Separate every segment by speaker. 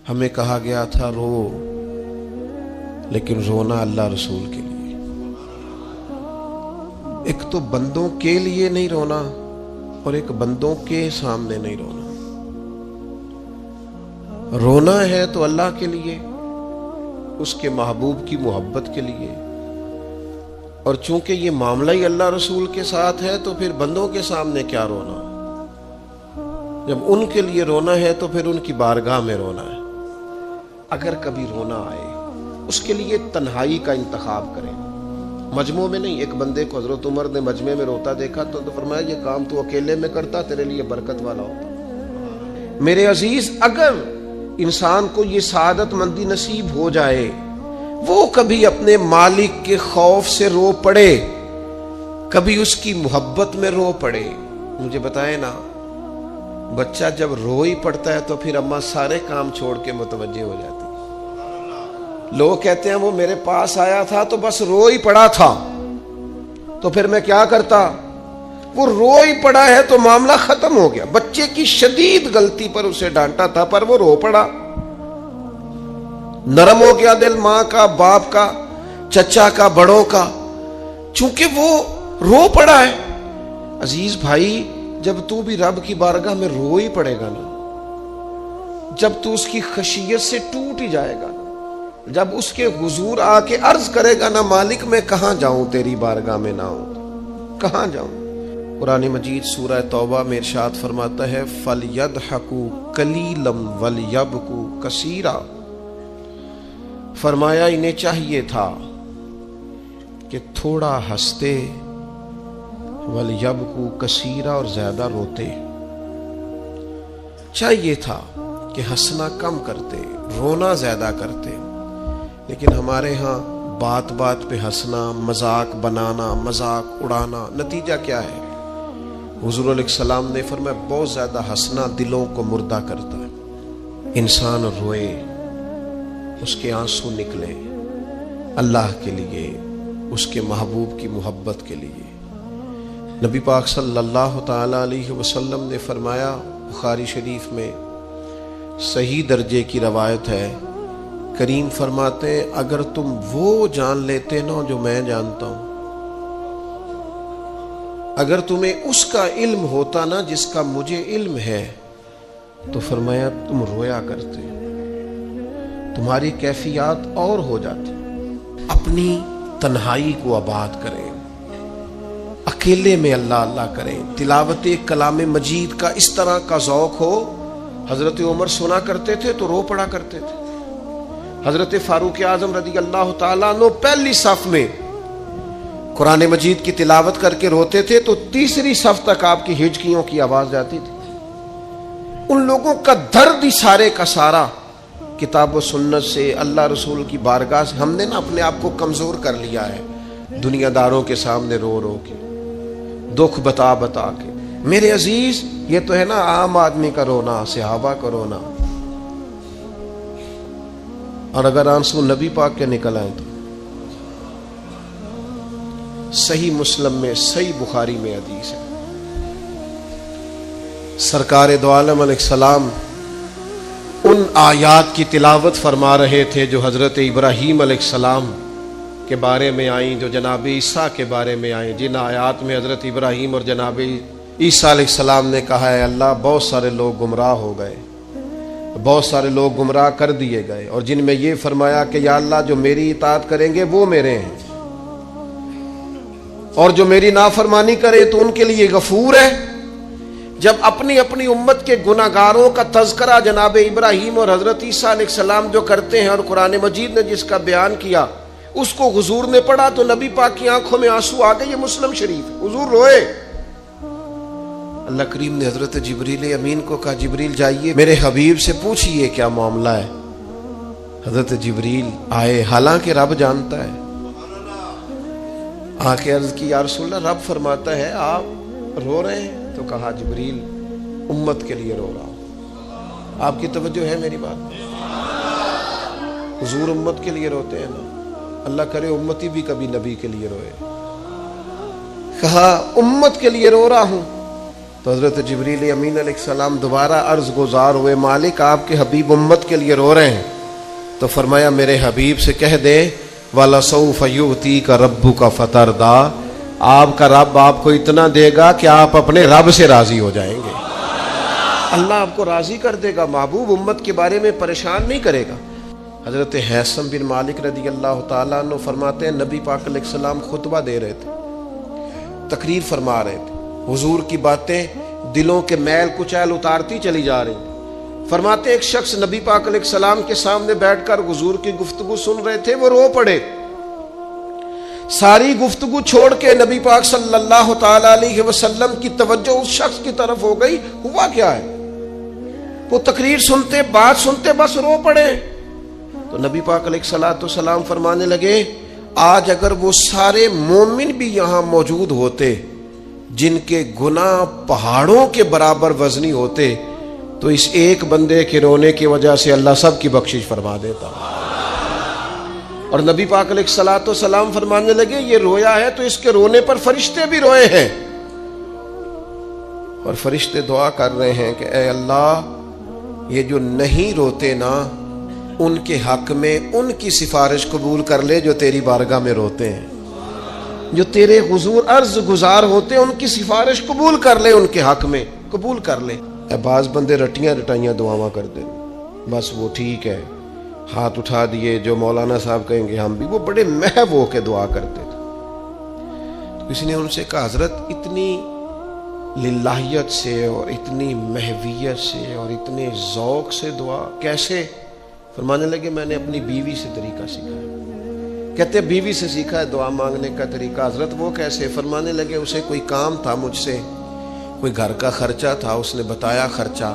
Speaker 1: ہمیں کہا گیا تھا رو، لیکن رونا اللہ رسول کے لیے۔ ایک تو بندوں کے لیے نہیں رونا اور ایک بندوں کے سامنے نہیں رونا۔ رونا ہے تو اللہ کے لیے، اس کے محبوب کی محبت کے لیے، اور چونکہ یہ معاملہ ہی اللہ رسول کے ساتھ ہے تو پھر بندوں کے سامنے کیا رونا؟ جب ان کے لیے رونا ہے تو پھر ان کی بارگاہ میں رونا ہے۔ اگر کبھی رونا آئے اس کے لیے تنہائی کا انتخاب کریں، مجمع میں نہیں۔ ایک بندے کو حضرت عمر نے مجمع میں روتا دیکھا تو فرمایا یہ کام تو اکیلے میں کرتا، تیرے لیے برکت والا ہوتا۔ میرے عزیز، اگر انسان کو یہ سعادت مندی نصیب ہو جائے، وہ کبھی اپنے مالک کے خوف سے رو پڑے، کبھی اس کی محبت میں رو پڑے۔ مجھے بتائیں نا، بچہ جب رو ہی پڑتا ہے تو پھر اماں سارے کام چھوڑ کے متوجہ ہو جاتی۔ لوگ کہتے ہیں وہ میرے پاس آیا تھا تو بس رو ہی پڑا تھا، تو پھر میں کیا کرتا؟ وہ رو ہی پڑا ہے تو معاملہ ختم ہو گیا۔ بچے کی شدید غلطی پر اسے ڈانٹا تھا پر وہ رو پڑا، نرم ہو گیا دل ماں کا، باپ کا، چچا کا، بڑوں کا، چونکہ وہ رو پڑا ہے۔ عزیز بھائی، جب تو بھی رب کی بارگاہ میں رو ہی پڑے گا نا، جب تو اس کی خشیت سے ٹوٹ ہی جائے گا، جب اس کے حضور آ کے عرض کرے گا نا مالک میں کہاں جاؤں تیری بارگاہ میں نہ ہوں، کہاں جاؤں؟ قرآن مجید سورہ توبہ میں ارشاد فرماتا ہے فَلْيَضْحَكُوا قَلِيلًا وَلْيَبْكُوا كَثِيرًا۔ فرمایا انہیں چاہیے تھا کہ تھوڑا ہنستے، وَلْيَبْكُوا كَثِيرًا، اور زیادہ روتے۔ چاہیے تھا کہ ہنسنا کم کرتے، رونا زیادہ کرتے، لیکن ہمارے ہاں بات بات پہ ہنسنا، مذاق بنانا، مذاق اڑانا، نتیجہ کیا ہے؟ حضور علیہ السلام نے فرمایا بہت زیادہ ہنسنا دلوں کو مردہ کرتا ہے۔ انسان روئے، اس کے آنسو نکلے اللہ کے لیے، اس کے محبوب کی محبت کے لیے۔ نبی پاک صلی اللہ تعالی علیہ وسلم نے فرمایا، بخاری شریف میں صحیح درجے کی روایت ہے، کریم فرماتے ہیں اگر تم وہ جان لیتے نا جو میں جانتا ہوں، اگر تمہیں اس کا علم ہوتا نا جس کا مجھے علم ہے، تو فرمایا تم رویا کرتے، تمہاری کیفیات اور ہو جاتی۔ اپنی تنہائی کو آباد کریں، اکیلے میں اللہ اللہ کریں، تلاوت کلام مجید کا اس طرح کا ذوق ہو۔ حضرت عمر سنا کرتے تھے تو رو پڑا کرتے تھے۔ حضرت فاروق اعظم رضی اللہ تعالیٰ عنہ پہلی صف میں قرآن مجید کی تلاوت کر کے روتے تھے تو تیسری صف تک آپ کی ہچکیوں کی آواز جاتی تھی۔ ان لوگوں کا درد ہی سارے کا سارا کتاب و سنت سے، اللہ رسول کی بارگاہ سے۔ ہم نے نا اپنے آپ کو کمزور کر لیا ہے، دنیا داروں کے سامنے رو رو کے، دکھ بتا بتا کے۔ میرے عزیز، یہ تو ہے نا عام آدمی کا رونا، صحابہ کا رونا، اور اگر آنسو نبی پاک کے نکل آئے تو صحیح مسلم میں، صحیح بخاری میں حدیث ہے، سرکار دو عالم علیہ السلام ان آیات کی تلاوت فرما رہے تھے جو حضرت ابراہیم علیہ السلام کے بارے میں آئیں، جو جناب عیسیٰ کے بارے میں آئیں، جن آیات میں حضرت ابراہیم اور جناب عیسیٰ علیہ السلام نے کہا ہے اللہ بہت سارے لوگ گمراہ ہو گئے، بہت سارے لوگ گمراہ کر دیے گئے، اور جن میں یہ فرمایا کہ یا اللہ جو میری اطاعت کریں گے وہ میرے ہیں، اور جو میری نافرمانی کرے تو ان کے لیے غفور ہے۔ جب اپنی اپنی امت کے گناہگاروں کا تذکرہ جناب ابراہیم اور حضرت عیسیٰ علیہ السلام جو کرتے ہیں، اور قرآن مجید نے جس کا بیان کیا اس کو حضور نے پڑھا تو نبی پاک کی آنکھوں میں آنسو آ گئے۔ یہ مسلم شریف ہے، حضور روئے۔ اللہ کریم نے حضرت جبریل امین کو کہا جبریل جائیے میرے حبیب سے پوچھئے کیا معاملہ ہے۔ حضرت جبریل آئے، حالانکہ رب جانتا ہے، آ کے عرض کی یا رسول اللہ رب فرماتا ہے آپ رو رہے ہیں، تو کہا جبریل امت کے لیے رو رہا ہوں۔ آپ کی توجہ ہے میری بات؟ حضور امت کے لیے روتے ہیں نا، اللہ کرے امتی بھی کبھی نبی کے لیے روئے۔ کہا امت کے لیے رو رہا ہوں، تو حضرت جبریل امین علیہ السلام دوبارہ عرض گزار ہوئے، مالک آپ کے حبیب امت کے لیے رو رہے ہیں. تو فرمایا میرے حبیب سے کہہ دے وَلَسَوْفَ يُؤْتِيكَ رَبُّكَ فَتَرْضَىٰ، آپ کا رب آپ کو اتنا دے گا کہ آپ اپنے رب سے راضی ہو جائیں گے. اللہ آپ کو راضی کر دے گا، محبوب امت کے بارے میں پریشان نہیں کرے گا. حضرت حیثم بن مالک رضی اللہ تعالیٰ عنہ فرماتے ہیں نبی پاک علیہ السلام خطبہ دے رہے تھے، تقریر فرما رہے تھے، حضور کی باتیں دلوں کے میل کچیل اتارتی چلی جا رہی تھی. فرماتے ایک شخص نبی پاک علیہ السلام کے سامنے بیٹھ کر حضور کی گفتگو سن رہے تھے، وہ رو پڑے. ساری گفتگو چھوڑ کے نبی پاک صلی اللہ تعالیٰ علیہ وسلم کی توجہ اس شخص کی طرف ہو گئی. ہوا کیا ہے؟ وہ تقریر سنتے، بات سنتے بس رو پڑے. تو نبی پاک علیہ الصلوۃ والسلام فرمانے لگے آج اگر وہ سارے مومن بھی یہاں موجود ہوتے جن کے گناہ پہاڑوں کے برابر وزنی ہوتے تو اس ایک بندے کے رونے کی وجہ سے اللہ سب کی بخشش فرما دیتا. اور نبی پاک علیہ الصلوۃ والسلام فرمانے لگے یہ رویا ہے تو اس کے رونے پر فرشتے بھی روئے ہیں. اور فرشتے دعا کر رہے ہیں کہ اے اللہ یہ جو نہیں روتے نا ان کے حق میں ان کی سفارش قبول کر لے جو تیری بارگاہ میں روتے ہیں، جو تیرے حضور عرض گزار ہوتے ہیں ان کی سفارش قبول کر لے، ان کے حق میں قبول کر لے. بعض بندے رٹیاں رٹائیاں دعاواں کر دیں، بس وہ ٹھیک ہے، ہاتھ اٹھا دیے جو مولانا صاحب کہیں گے ہم بھی، وہ بڑے محو ہو کے دعا کرتے تھے. تو کسی نے ان سے کہا حضرت اتنی للہیت سے اور اتنی محویت سے اور اتنے ذوق سے دعا کیسے؟ فرمانے لگے میں نے اپنی بیوی سے طریقہ سیکھا ہے. کہتے بیوی سے سیکھا ہے دعا مانگنے کا طریقہ. حضرت وہ کیسے؟ فرمانے لگے اسے کوئی کام تھا مجھ سے، کوئی گھر کا خرچہ تھا، اس نے بتایا خرچہ،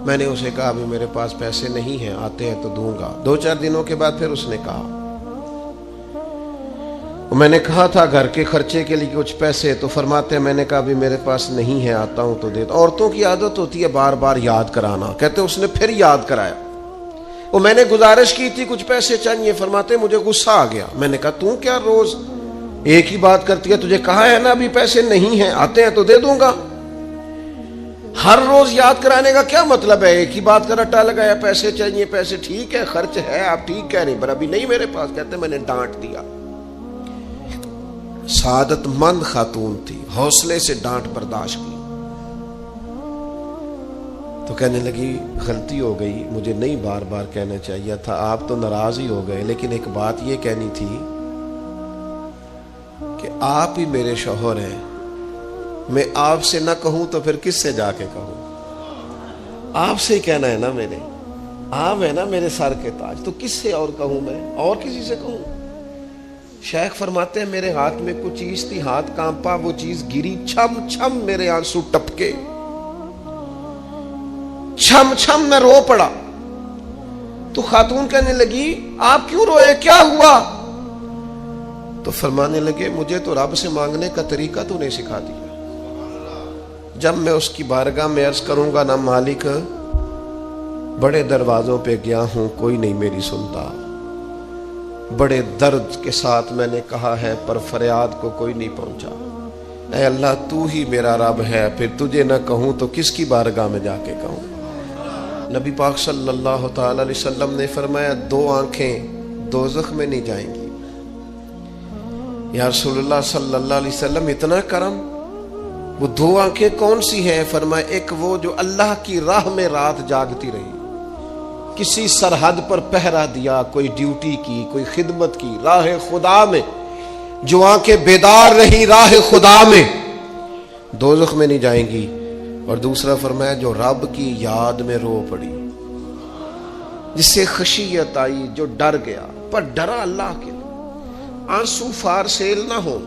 Speaker 1: میں نے اسے کہا ابھی میرے پاس پیسے نہیں ہیں، آتے ہیں تو دوں گا. 2-4 دنوں کے بعد پھر اس نے کہا، میں نے کہا تھا گھر کے خرچے کے لیے کچھ پیسے، تو فرماتے ہیں میں نے کہا ابھی میرے پاس نہیں ہے، آتا ہوں تو دیتا. عورتوں کی عادت ہوتی ہے بار بار یاد کرانا. کہتے اس نے پھر یاد کرایا. وہ میں نے گزارش کی تھی کچھ پیسے چاہیے، فرماتے مجھے غصہ آ گیا. میں نے کہا تو کیا روز ایک ہی بات کرتی ہے، تجھے کہا ہے نا ابھی پیسے نہیں ہیں، آتے ہیں تو دے دوں گا. ہر روز یاد کرانے کا کیا مطلب ہے؟ ایک ہی بات کا رٹا لگایا، پیسے چاہیے، پیسے ٹھیک ہے، خرچ ہے، آپ ٹھیک کہہ رہے ہیں پر ابھی نہیں میرے پاس. کہتے میں نے ڈانٹ دیا. سعادت مند خاتون تھی، حوصلے سے ڈانٹ برداشت کی. تو کہنے لگی غلطی ہو گئی، مجھے نہیں بار بار کہنا چاہیے تھا، آپ تو ناراض ہی ہو گئے، لیکن ایک بات یہ کہنی تھی کہ آپ ہی میرے شوہر ہیں، میں آپ سے نہ کہوں تو پھر کس سے جا کے کہوں؟ آپ سے ہی کہنا ہے نا، میرے آپ ہے نا میرے سر کے تاج، تو کس سے اور کہوں؟ میں اور کسی سے کہوں؟ شیخ فرماتے ہیں میرے ہاتھ میں کچھ چیز تھی، ہاتھ کانپا، وہ چیز گری، چھم چھم میرے آنسو ٹپکے، چھم چھم میں رو پڑا. تو خاتون کہنے لگی آپ کیوں روئے، کیا ہوا؟ تو فرمانے لگے مجھے تو رب سے مانگنے کا طریقہ تو نہیں سکھا دیا. جب میں اس کی بارگاہ میں عرض کروں گا نا مالک بڑے دروازوں پہ گیا ہوں کوئی نہیں میری سنتا، بڑے درد کے ساتھ میں نے کہا ہے پر فریاد کو کوئی نہیں پہنچا، اے اللہ تو ہی میرا رب ہے، پھر تجھے نہ کہوں تو کس کی بارگاہ میں جا کے کہوں؟ نبی پاک صلی اللہ تعالی علیہ وسلم نے فرمایا 2 آنکھیں دوزخ میں نہیں جائیں گی. یا رسول اللہ صلی اللہ علیہ وسلم اتنا کرم، وہ 2 آنکھیں کون سی ہیں؟ فرمایا ایک وہ جو اللہ کی راہ میں رات جاگتی رہی، کسی سرحد پر پہرا دیا، کوئی ڈیوٹی کی، کوئی خدمت کی راہ خدا میں، جو آنکھیں بیدار رہی راہ خدا میں، دوزخ میں نہیں جائیں گی. اور دوسرا فرمایا جو رب کی یاد میں رو پڑی، جس سے خشیت آئی، جو ڈر گیا پر ڈرا اللہ کے لیے. آنسو فار سیل نہ ہو،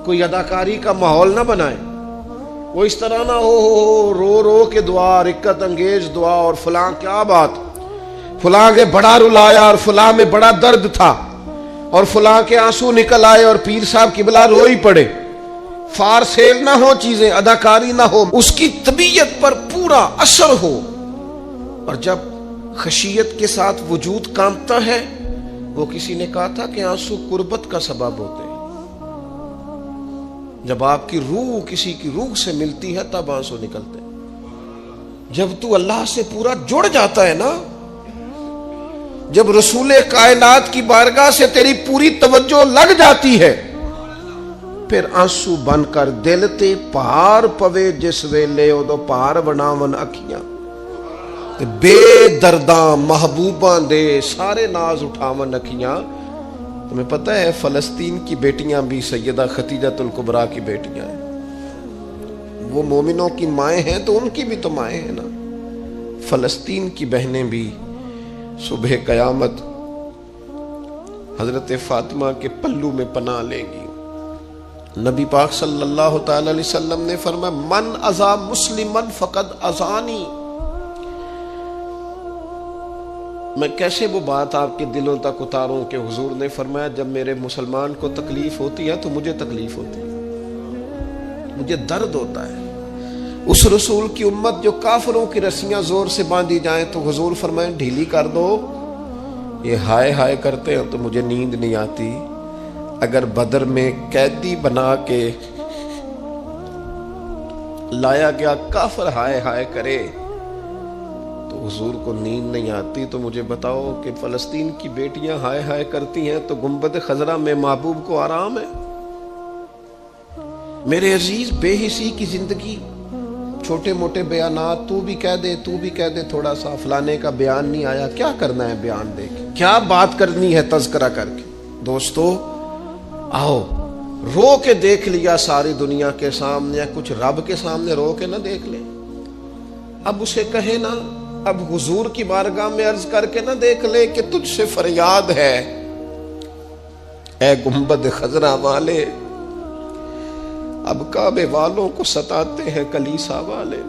Speaker 1: کوئی اداکاری کا ماحول نہ بنائے، وہ اس طرح نہ ہو رو رو کے دعا، رکت انگیز دعا، اور فلاں کیا بات، فلاں کے بڑا رلایا اور فلاں میں بڑا درد تھا اور فلاں کے آنسو نکل آئے اور پیر صاحب قبلہ روئی پڑے. فار سیل نہ ہو چیزیں، اداکاری نہ ہو، اس کی طبیعت پر پورا اثر ہو. اور جب خشیت کے ساتھ وجود کانپتا ہے، وہ کسی نے کہا تھا کہ آنسو قربت کا سبب ہوتے ہیں. جب آپ کی روح کسی کی روح سے ملتی ہے تب آنسو نکلتے ہیں. جب تو اللہ سے پورا جڑ جاتا ہے نا، جب رسول کائنات کی بارگاہ سے تیری پوری توجہ لگ جاتی ہے، پھر آنسو بن کر دل تے پہاڑ پوے جس ویلے ادو پہاڑ بناون اکھیاں بے درداں محبوباں دے سارے ناز اٹھاون اکھیاں. تمہیں پتہ ہے فلسطین کی بیٹیاں بھی سیدہ خدیجۃ الکبریٰ کی بیٹیاں ہیں. وہ مومنوں کی مائیں ہیں تو ان کی بھی تو مائیں ہیں نا. فلسطین کی بہنیں بھی صبح قیامت حضرت فاطمہ کے پلو میں پناہ لیں گی. نبی پاک صلی اللہ تعالی علیہ وسلم نے فرمایا من اذا مسلمن فقد اذانی. میں کیسے وہ بات آپ کے دلوں تک اتاروں کہ حضور نے فرمایا جب میرے مسلمان کو تکلیف ہوتی ہے تو مجھے تکلیف ہوتی ہے، مجھے درد ہوتا ہے. اس رسول کی امت جو کافروں کی رسیاں زور سے باندھی جائیں تو حضور فرمائیں ڈھیلی کر دو. یہ ہائے ہائے کرتے ہیں تو مجھے نیند نہیں آتی. اگر بدر میں قیدی بنا کے لایا گیا کافر ہائے ہائے کرے تو حضور کو نیند نہیں آتی، تو مجھے بتاؤ کہ فلسطین کی بیٹیاں ہائے ہائے کرتی ہیں تو گنبد خضرا میں محبوب کو آرام ہے. میرے عزیز، بے حسی کی زندگی، چھوٹے موٹے بیانات، تو بھی کہہ دے تھوڑا سا فلانے کا بیان نہیں آیا، کیا کرنا ہے بیان دے کے، کیا بات کرنی ہے تذکرہ کر کے. دوستو آؤ رو کے دیکھ لیا ساری دنیا کے سامنے، کچھ رب کے سامنے رو کے نہ دیکھ لے. اب اسے کہے نا، اب حضور کی بارگاہ میں عرض کر کے نہ دیکھ لے کہ تجھ سے فریاد ہے اے گنبد خضرا والے. اب کعبے والوں کو ستاتے ہیں کلیسا والے،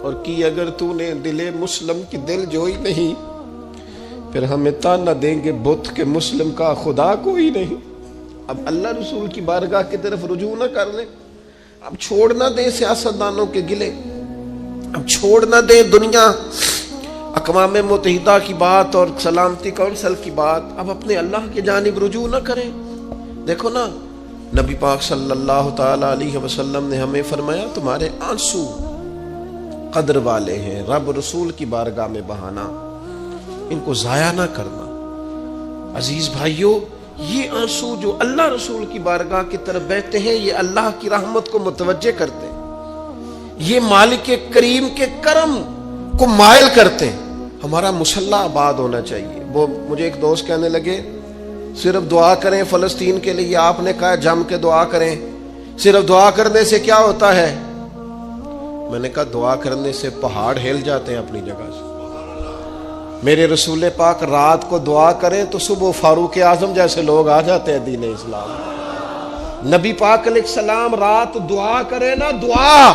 Speaker 1: اور کی اگر تو نے دل مسلم کی دل جوئی نہیں، پھر ہمیں تانا دیں گے بت کے مسلم کا خدا کوئی نہیں. اب اللہ رسول کی بارگاہ کی طرف رجوع نہ کر لیں. اب چھوڑ نہ دیں سیاستدانوں کے گلے، اب چھوڑ نہ دیں دنیا اقوام متحدہ کی بات اور سلامتی کونسل کی بات. اب اپنے اللہ کی جانب رجوع نہ کریں. دیکھو نا، نبی پاک صلی اللہ تعالی علیہ وسلم نے ہمیں فرمایا تمہارے آنسو قدر والے ہیں، رب رسول کی بارگاہ میں بہانا، ان کو ضائع نہ کرنا. عزیز بھائیو، یہ آنسو جو اللہ رسول کی بارگاہ کی طرف بہتے ہیں یہ اللہ کی رحمت کو متوجہ کرتے ہیں، یہ مالک کریم کے کرم کو مائل کرتے ہیں. ہمارا مسلح آباد ہونا چاہیے. وہ مجھے ایک دوست کہنے لگے صرف دعا کریں فلسطین کے لیے. آپ نے کہا جم کے دعا کریں، صرف دعا کرنے سے کیا ہوتا ہے؟ میں نے کہا دعا کرنے سے پہاڑ ہل جاتے ہیں اپنی جگہ سے. میرے رسول پاک رات کو دعا کریں تو صبح فاروق اعظم جیسے لوگ آ جاتے ہیں دین اسلام. نبی پاک علیہ السلام رات دعا کریں نا، دعا،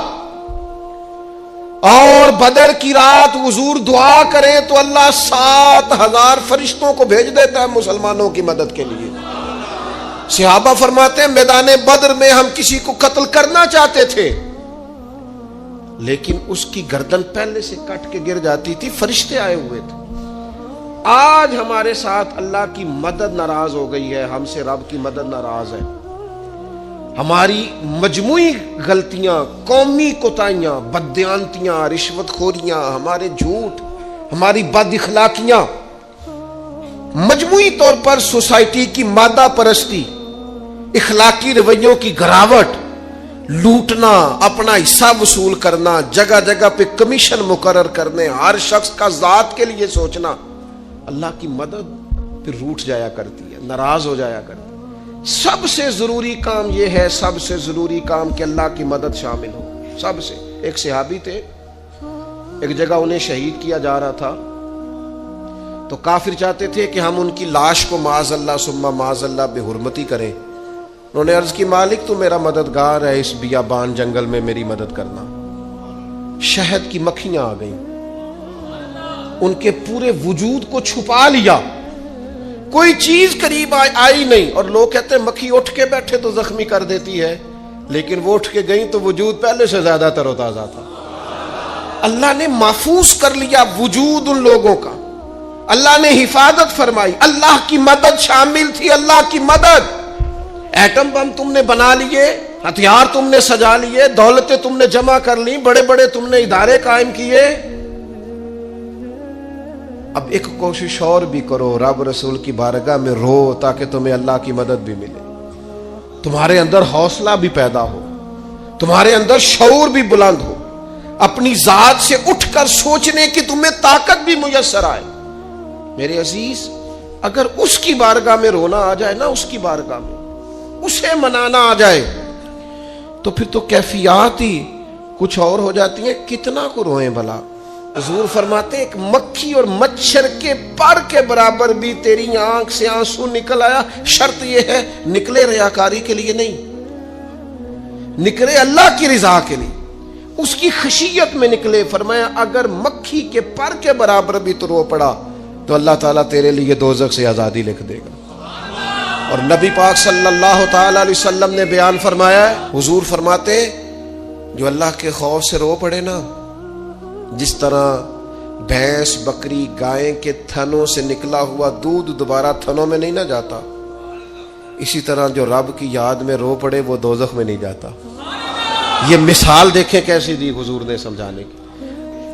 Speaker 1: اور بدر کی رات حضور دعا کریں تو اللہ 7,000 فرشتوں کو بھیج دیتا ہے مسلمانوں کی مدد کے لیے. صحابہ فرماتے ہیں میدان بدر میں ہم کسی کو قتل کرنا چاہتے تھے لیکن اس کی گردن پہلے سے کٹ کے گر جاتی تھی، فرشتے آئے ہوئے تھے. آج ہمارے ساتھ اللہ کی مدد ناراض ہو گئی ہے، ہم سے رب کی مدد ناراض ہے. ہماری مجموعی غلطیاں، قومی کوتاہیاں، بددیانتیاں، رشوت خوریاں، ہمارے جھوٹ، ہماری بد اخلاقیاں، مجموعی طور پر سوسائٹی کی مادہ پرستی، اخلاقی رویوں کی گراوٹ، لوٹنا، اپنا حصہ وصول کرنا، جگہ جگہ پہ کمیشن مقرر کرنے، ہر شخص کا ذات کے لیے سوچنا، اللہ کی مدد پھر روٹ جایا کرتی ہے، ناراض ہو جایا کرتی ہے. سب سے ضروری کام یہ ہے، سب سے ضروری کام کہ اللہ کی مدد شامل ہو. سب سے. ایک صحابی تھے، ایک جگہ انہیں شہید کیا جا رہا تھا تو کافر چاہتے تھے کہ ہم ان کی لاش کو معاذ اللہ ثم معاذ اللہ بے حرمتی کریں. انہوں نے عرض کی مالک تو میرا مددگار ہے، اس بیابان جنگل میں میری مدد کرنا. شہد کی مکھیاں آ گئیں، ان کے پورے وجود کو چھپا لیا، کوئی چیز قریب آئی نہیں. اور لوگ کہتے ہیں مکھی اٹھ کے بیٹھے تو زخمی کر دیتی ہے، لیکن وہ اٹھ کے گئیں تو وجود پہلے سے زیادہ تر و تازہ تھا. اللہ نے محفوظ کر لیا وجود ان لوگوں کا، اللہ نے حفاظت فرمائی، اللہ کی مدد شامل تھی. اللہ کی مدد. ایٹم بم تم نے بنا لیے، ہتھیار تم نے سجا لیے، دولتیں تم نے جمع کر لی، بڑے بڑے تم نے ادارے قائم کیے، اب ایک کوشش اور بھی کرو، رب رسول کی بارگاہ میں رو تاکہ تمہیں اللہ کی مدد بھی ملے، تمہارے اندر حوصلہ بھی پیدا ہو، تمہارے اندر شعور بھی بلند ہو، اپنی ذات سے اٹھ کر سوچنے کی تمہیں طاقت بھی میسر آئے۔ میرے عزیز، اگر اس کی بارگاہ میں رونا آ جائے نا، اس کی بارگاہ میں اسے منانا آ جائے، تو پھر تو کیفیات ہی کچھ اور ہو جاتی ہیں۔ کتنا کو روئیں بھلا؟ حضور فرماتے ایک مکھی اور مچھر کے پر کے برابر بھی تیری آنکھ سے آنسو نکل آیا، شرط یہ ہے نکلے ریاکاری کے لیے نہیں، نکلے اللہ کی رضا کے لیے، اس کی خشیت میں نکلے۔ فرمایا اگر مکھی کے پر کے برابر بھی تو رو پڑا تو اللہ تعالیٰ تیرے لیے دوزخ سے آزادی لکھ دے گا۔ اور نبی پاک صلی اللہ تعالی علیہ وسلم نے بیان فرمایا ہے، حضور فرماتے جو اللہ کے خوف سے رو پڑے نا، جس طرح بھینس بکری گائے کے تھنوں سے نکلا ہوا دودھ دوبارہ تھنوں میں نہیں نہ جاتا، اسی طرح جو رب کی یاد میں رو پڑے وہ دوزخ میں نہیں جاتا۔ یہ مثال دیکھیں کیسی دی حضور نے سمجھانے کی۔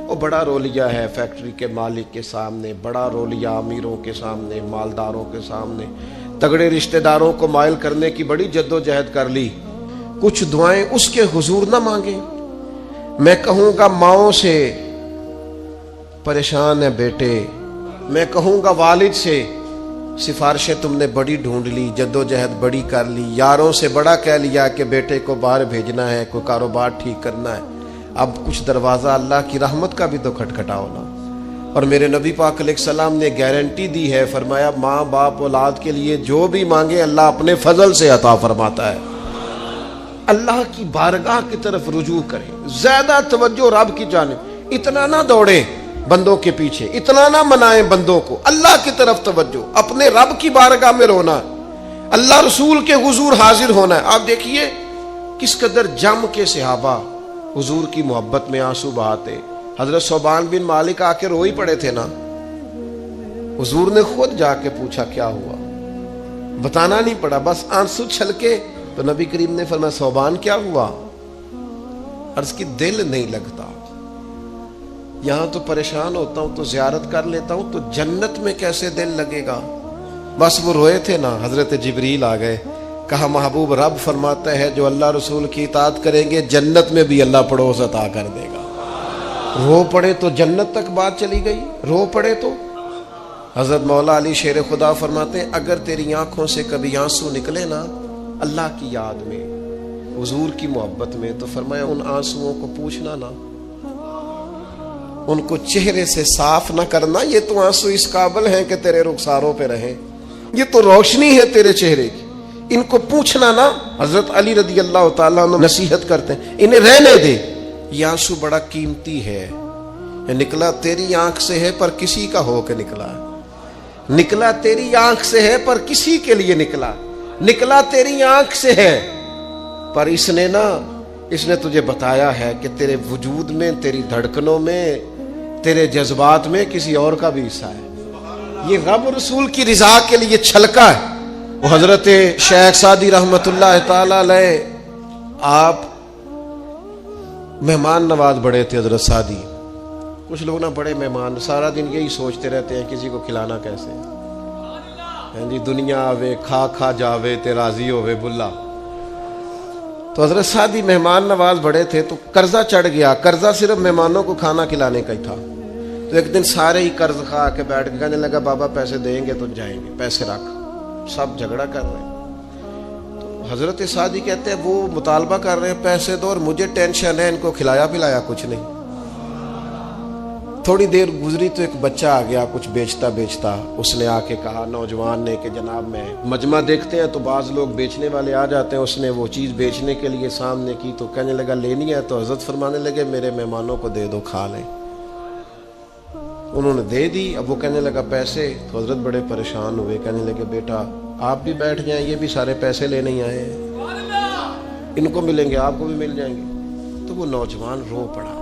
Speaker 1: وہ بڑا رولیا ہے فیکٹری کے مالک کے سامنے، بڑا رولیا امیروں کے سامنے، مالداروں کے سامنے، تگڑے رشتہ داروں کو مائل کرنے کی بڑی جد و جہد کر لی، کچھ دعائیں اس کے حضور نہ مانگے۔ میں کہوں گا ماؤں سے پریشان ہے بیٹے، میں کہوں گا والد سے سفارشیں تم نے بڑی ڈھونڈ لی، جد و جہد بڑی کر لی، یاروں سے بڑا کہہ لیا کہ بیٹے کو باہر بھیجنا ہے، کوئی کاروبار ٹھیک کرنا ہے، اب کچھ دروازہ اللہ کی رحمت کا بھی تو کھٹکھٹاؤ نا۔ اور میرے نبی پاک علیہ السلام نے گارنٹی دی ہے، فرمایا ماں باپ اولاد کے لیے جو بھی مانگے اللہ اپنے فضل سے عطا فرماتا ہے۔ اللہ کی بارگاہ کی طرف رجوع کریں، زیادہ توجہ رب کی جانب، اتنا نہ دوڑیں بندوں کے پیچھے، اتنا نہ منائیں بندوں کو، اللہ کی طرف توجہ، اپنے رب کی بارگاہ میں رونا، اللہ رسول کے حضور حاضر ہونا ہے۔ آپ دیکھیے کس قدر جم کے صحابہ حضور کی محبت میں آنسو بہاتے۔ حضرت صوبان بن مالک آ کے روئی پڑے تھے نا، حضور نے خود جا کے پوچھا کیا ہوا، بتانا نہیں پڑا، بس آنسو چھلکے تو نبی کریم نے فرمایا صوبان کیا ہوا؟ عرض کی دل نہیں لگتا، یہاں تو پریشان ہوتا ہوں تو زیارت کر لیتا ہوں، تو جنت میں کیسے دل لگے گا؟ بس وہ روئے تھے نا، حضرت جبریل آ گئے، کہا محبوب رب فرماتا ہے جو اللہ رسول کی اطاعت کریں گے جنت میں بھی اللہ پڑوس عطا کر دے گا۔ رو پڑے تو جنت تک بات چلی گئی، رو پڑے تو۔ حضرت مولا علی شیر خدا فرماتے ہیں اگر تیری آنکھوں سے کبھی آنسو نکلے نا اللہ کی یاد میں، حضور کی محبت میں، تو فرمایا ان آنسوؤں کو پوچھنا نا، ان کو چہرے سے صاف نہ کرنا، یہ تو آنسو اس قابل ہیں کہ تیرے رخساروں پہ رہیں، یہ تو روشنی ہے تیرے چہرے کی، ان کو پوچھنا نا۔ حضرت علی رضی اللہ تعالیٰ عنہ نصیحت کرتے ہیں انہیں رہنے دے، یہ آنسو بڑا قیمتی ہے، نکلا تیری آنکھ سے ہے پر کسی کا ہو کے نکلا، نکلا تیری آنکھ سے ہے پر کسی کے لیے نکلا، نکلا تیری آنکھ سے ہے پر اس نے تجھے بتایا ہے کہ تیرے وجود میں، تیری دھڑکنوں میں، تیرے جذبات میں کسی اور کا بھی حصہ ہے، یہ رب رسول کی رضا کے لیے چھلکا ہے۔ وہ حضرت شیخ سعدی رحمت اللہ تعالی علیہ آپ مہمان نواز بڑے تھے حضرت سعدی۔ کچھ لوگ نا بڑے مہمان، سارا دن یہی سوچتے رہتے ہیں کسی کو کھلانا کیسے، جی دنیا آوے کھا کھا جاوے تے راضی ہووے بلا۔ تو حضرت سعدی مہمان نواز بڑے تھے تو قرضہ چڑھ گیا، قرضہ صرف مہمانوں کو کھانا کھلانے کا ہی تھا۔ تو ایک دن سارے ہی قرض کھا کے بیٹھ کے کہنے لگا بابا پیسے دیں گے تو جائیں گے، پیسے رکھ، سب جھگڑا کر رہے ہیں۔ تو حضرت سعدی کہتے ہیں وہ مطالبہ کر رہے ہیں پیسے دو اور مجھے ٹینشن ہے، ان کو کھلایا پلایا کچھ نہیں۔ تھوڑی دیر گزری تو ایک بچہ آ گیا کچھ بیچتا بیچتا، اس نے آ کے کہا نوجوان نے کہ جناب میں مجمع دیکھتے ہیں تو بعض لوگ بیچنے والے آ جاتے ہیں، اس نے وہ چیز بیچنے کے لیے سامنے کی تو کہنے لگا لینی ہے، تو حضرت فرمانے لگے میرے مہمانوں کو دے دو کھا لیں۔ انہوں نے دے دی، اب وہ کہنے لگا پیسے، تو حضرت بڑے پریشان ہوئے، کہنے لگے بیٹا آپ بھی بیٹھ جائیں، یہ بھی سارے پیسے لینے ہی آئے ہیں، ان کو ملیں گے آپ کو بھی مل جائیں گے۔ تو وہ نوجوان رو پڑا،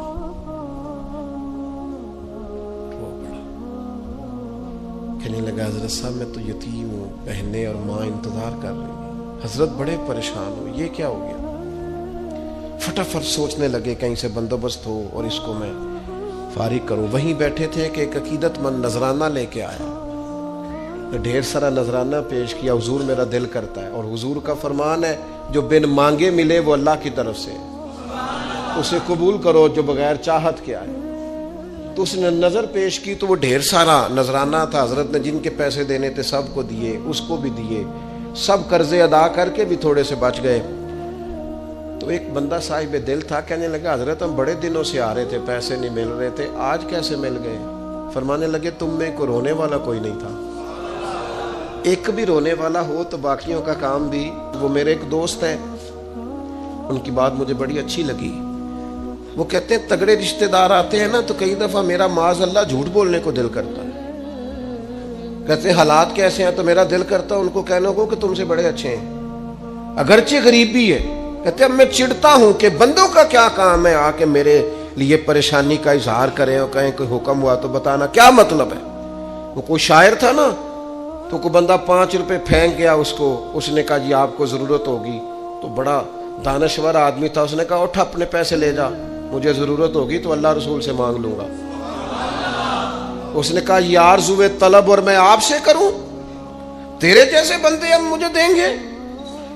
Speaker 1: کہنے لگا حضرت صاحب میں تو یتیم ہوں، بہنیں اور ماں انتظار کر رہی ہیں۔ حضرت بڑے پریشان ہوئے، یہ کیا ہو گیا؟ फटाफट सोचने लगे कहीं से बंदोबस्त हो और इसको मैं फारिग करूं। वहीं बैठे थे कि एक अकीदतमंद नजराना लेके आया, ढेर सारा नजराना पेश किया। हुजूर मेरा दिल करता है, और हुजूर का फरमान है जो बिन मांगे मिले वो अल्लाह की तरफ से, उसे कबूल करो जो बगैर चाहत के आए। तो उसने नजर पेश की तो वो ढेर सारा नजराना था। हजरत ने जिनके पैसे देने थे सबको दिए, उसको भी दिए, सब कर्जे अदा करके भी थोड़े से बच गए। तो एक बंदा साहिब दिल था, कहने लगा हजरत हम बड़े दिनों से आ रहे थे, पैसे नहीं मिल रहे थे, आज कैसे मिल गए? फरमाने लगे तुम में को रोने वाला कोई नहीं था, एक भी रोने वाला हो तो बाकियों का काम भी। वो मेरे एक दोस्त है, उनकी बात मुझे बड़ी अच्छी लगी। वो कहते हैं तगड़े रिश्तेदार आते हैं ना तो कई दफा मेरा माज अल्लाह झूठ बोलने को दिल करता है। कहते हैं हालात कैसे हैं तो मेरा दिल करता है उनको कहने को कि तुमसे बड़े अच्छे हैं, अगरचे गरीबी है। कहते हैं मैं चिढ़ता हूं कि बंदों का क्या काम है आके मेरे लिए परेशानी का इजहार करें और कहें कोई हुक्म हुआ तो बताना, क्या मतलब है? वो कोई शायर था ना, तो कोई बंदा 5 रुपए फेंक गया उसको, उसने कहा जी आपको जरूरत होगी, तो बड़ा दानश्वर आदमी था, उसने कहा उठ अपने पैसे ले जा, मुझे जरूरत होगी तो अल्लाह रसूल से मांग लूंगा। उसने कहा यार जुए तलब और मैं आपसे करूं, तेरे जैसे बंदे अब मुझे देंगे?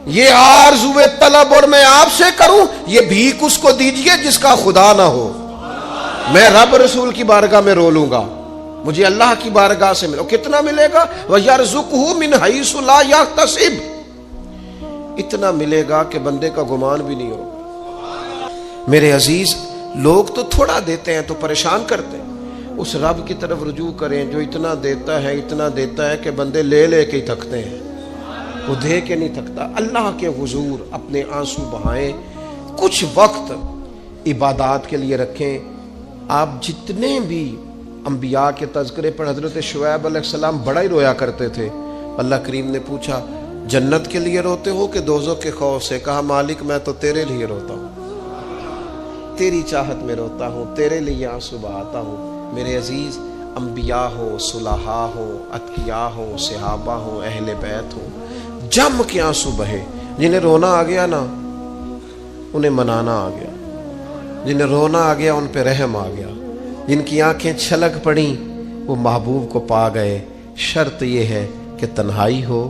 Speaker 1: ये यार जुए तलब और मैं आपसे करूं, ये भीख उसको दीजिए जिसका खुदा ना हो। मैं रब रसूल की बारगाह में रो लूंगा, मुझे अल्लाह की बारगाह से मिलो। कितना मिलेगा? वयरज़ुक़हु मिन हैसु ला यहतसिब, इतना मिलेगा कि बंदे का गुमान भी नहीं होगा। मेरे अजीज, लोग तो थोड़ा देते हैं तो परेशान करते हैं, उस रब की तरफ रुजू करें जो इतना देता है कि बंदे ले ले के ही थकते हैं, वो दे के नहीं थकता। अल्लाह के हुजूर अपने आंसू बहाएं, कुछ वक्त इबादत के लिए रखें। आप जितने भी अंबिया के तज़किरे पर, हजरत शुएब अलैहिस्सलाम बड़ा ही रोया करते थे। अल्लाह करीम ने पूछा जन्नत के लिए रोते हो कि दोज़ख के खौफ से? कहा मालिक मैं तो तेरे लिए रोता हूँ, तेरी चाहत में रोता हूँ, तेरे लिए आंसू बहाता हूँ। मेरे अजीज, अंबिया हो, सुलहा हो, अतकिया हो, सहाबा हो, अहले बैत हो, जम के आंसू बहे। जिन्हें रोना आ गया ना उन्हें मनाना आ गया, जिन्हें रोना आ गया उन पे रहम आ गया, जिनकी आंखें छलक पड़ी वो महबूब को पा गए। शर्त ये है कि तन्हाई हो,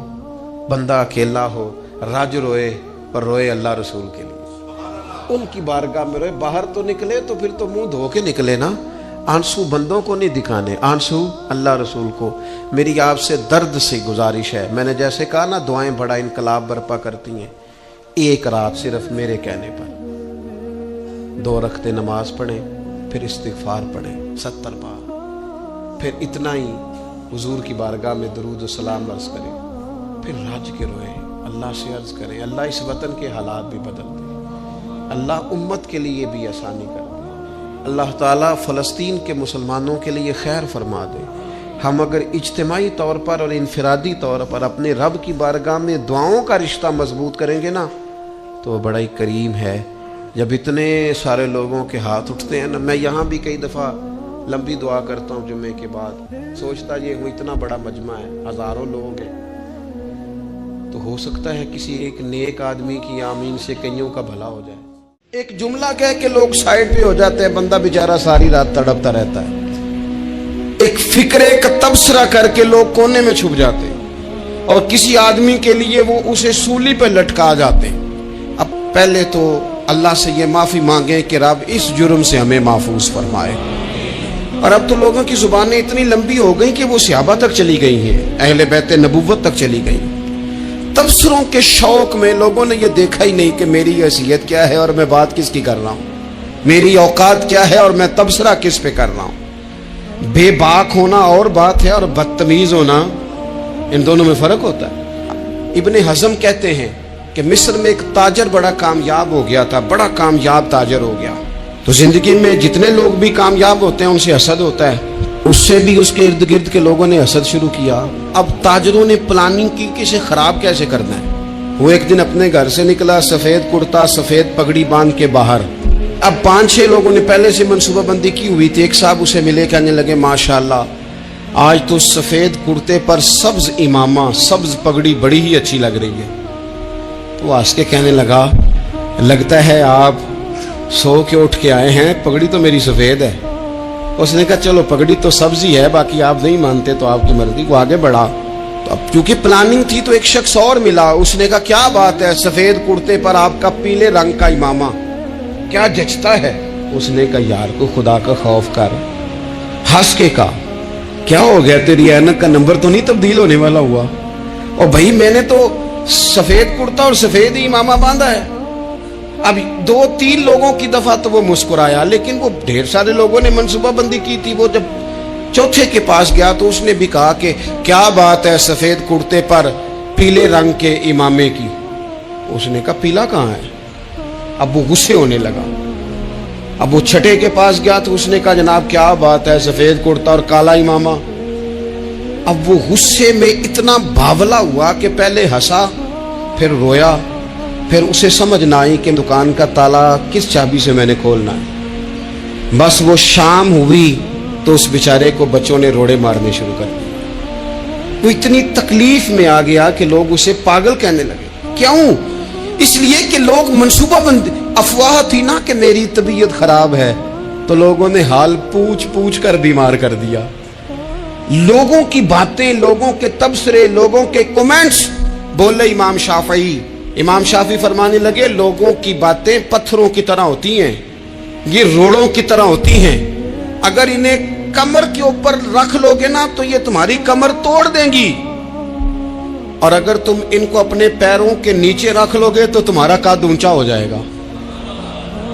Speaker 1: बंदा अकेला हो, राज रोए पर रोए अल्लाह रसूल के लिए, उनकी बारगाह में रोए। बाहर तो निकले तो फिर तो मुंह धो के निकले ना, आंसू बंदों को नहीं दिखाने, आंसू अल्लाह रसूल को। मेरी आपसे दर्द से गुजारिश है, मैंने जैसे कहा ना दुआएं बड़ा इनकलाब बर्पा करती हैं, एक रात सिर्फ मेरे कहने पर 2 रखते नमाज पढ़ें, फिर इस्तिगफार पढ़ें 70 बार, फिर इतना ही हुजूर की बारगाह में दरूद व सलाम अर्ज करें, फिर राज के रोए, अल्लाह से अर्ज करें अल्लाह इस वतन के हालात भी बदल दे, अल्लाह उम्मत के लिए भी आसानी कर दे, अल्लाह ताला फ़लस्तीन के मुसलमानों के लिए खैर फरमा दे। हम अगर इज्तिमाई तौर पर और इनफरादी तौर पर अपने रब की बारगाह में दुआओं का रिश्ता मजबूत करेंगे ना तो बड़ा ही करीम है। जब इतने सारे लोगों के हाथ उठते हैं ना, मैं यहाँ भी कई दफ़ा लंबी दुआ करता हूँ जुम्मे के बाद, सोचता ये हूँ इतना बड़ा मजमा है, हज़ारों लोग हैं, तो हो सकता है किसी एक नेक आदमी की आमीन से कईयों का भला हो जाए। एक जुमला कह के लोग साइड पे हो जाते हैं, बंदा बेचारा सारी रात तड़पता रहता है। एक फिक्रे का तबसरा करके लोग कोने में छुप जाते हैं और किसी आदमी के लिए वो उसे सूली पे लटका जाते हैं। अब पहले तो अल्लाह से ये माफ़ी मांगे कि रब इस जुर्म से हमें महफूज फरमाए। और अब तो लोगों की जुबानें इतनी लंबी हो गई कि वो सहाबा तक चली गई हैं, अहले बैत नबुव्वत तक चली गई। तबसरों के शौक में लोगों ने ये देखा ही नहीं कि मेरी हैसियत क्या है और मैं बात किसकी कर रहा हूँ, मेरी औकात क्या है और मैं तबसरा किस पे कर रहा हूँ। बेबाक होना और बात है और बदतमीज होना, इन दोनों में फर्क होता है। इब्ने हज़म कहते हैं कि मिस्र में एक ताजर बड़ा कामयाब हो गया था, बड़ा कामयाब ताजर हो गया। तो जिंदगी में जितने लोग भी कामयाब होते हैं उनसे हसद होता है, उससे भी उसके इर्द गिर्द के लोगों ने हसद शुरू किया। अब ताजरों ने प्लानिंग की कि इसे खराब कैसे करना है। वो एक दिन अपने घर से निकला, सफेद कुर्ता सफेद पगड़ी बांध के बाहर। अब 5-6 लोगों ने पहले से मनसूबाबंदी की हुई थी। एक साहब उसे मिले, कहने लगे माशाल्लाह आज तो सफेद कुर्ते पर सब्ज इमामा सब्ज पगड़ी बड़ी ही अच्छी लग रही है। तो हंस के कहने लगा लगता है आप
Speaker 2: सो के उठ के आए हैं, पगड़ी तो मेरी सफेद है। उसने कहा चलो पगड़ी तो सब्जी है, बाकी आप नहीं मानते तो आपकी मर्जी। वो आगे बढ़ा, तो अब क्योंकि प्लानिंग थी तो एक शख्स और मिला। उसने कहा क्या बात है, सफेद कुर्ते पर आपका पीले रंग का इमामा क्या जचता है। उसने कहा यार को खुदा का खौफ कर। हंस के कहा क्या हो गया, तेरी ऐनक का नंबर तो नहीं तब्दील होने वाला हुआ। और भाई मैंने तो सफेद कुर्ता और सफेद ही इमामा बांधा है। अब 2-3 लोगों की दफा तो वो मुस्कुराया, लेकिन वो ढेर सारे लोगों ने मनसूबाबंदी की थी। वो जब चौथे के पास गया तो उसने भी कहा कि क्या बात है सफेद कुर्ते पर पीले रंग के इमामे की। उसने कहा पीला कहाँ है। अब वो गुस्से होने लगा। अब वो छठे के पास गया तो उसने कहा जनाब क्या बात है सफेद कुर्ता और काला इमामा। अब वो गुस्से में इतना बावला हुआ कि पहले हंसा फिर रोया, फिर उसे समझ ना आई कि दुकान का ताला किस चाबी से मैंने खोलना है। बस वो शाम हुई तो उस बेचारे को बच्चों ने रोड़े मारने शुरू कर दिए। वो इतनी तकलीफ में आ गया कि लोग उसे पागल कहने लगे। क्यों? इसलिए कि लोग मनसूबाबंदी, अफवाह थी ना कि मेरी तबीयत खराब है, तो लोगों ने हाल पूछ पूछ कर बीमार कर दिया। लोगों की बातें, लोगों के तबसरे, लोगों के कमेंट्स। बोले इमाम शाफी फरमाने लगे लोगों की बातें पत्थरों की तरह होती हैं, ये रोड़ों की तरह होती हैं। अगर इन्हें कमर के ऊपर रख लोगे ना तो ये तुम्हारी कमर तोड़ देंगी, और अगर तुम इनको अपने पैरों के नीचे रख लोगे तो तुम्हारा कद ऊंचा हो जाएगा।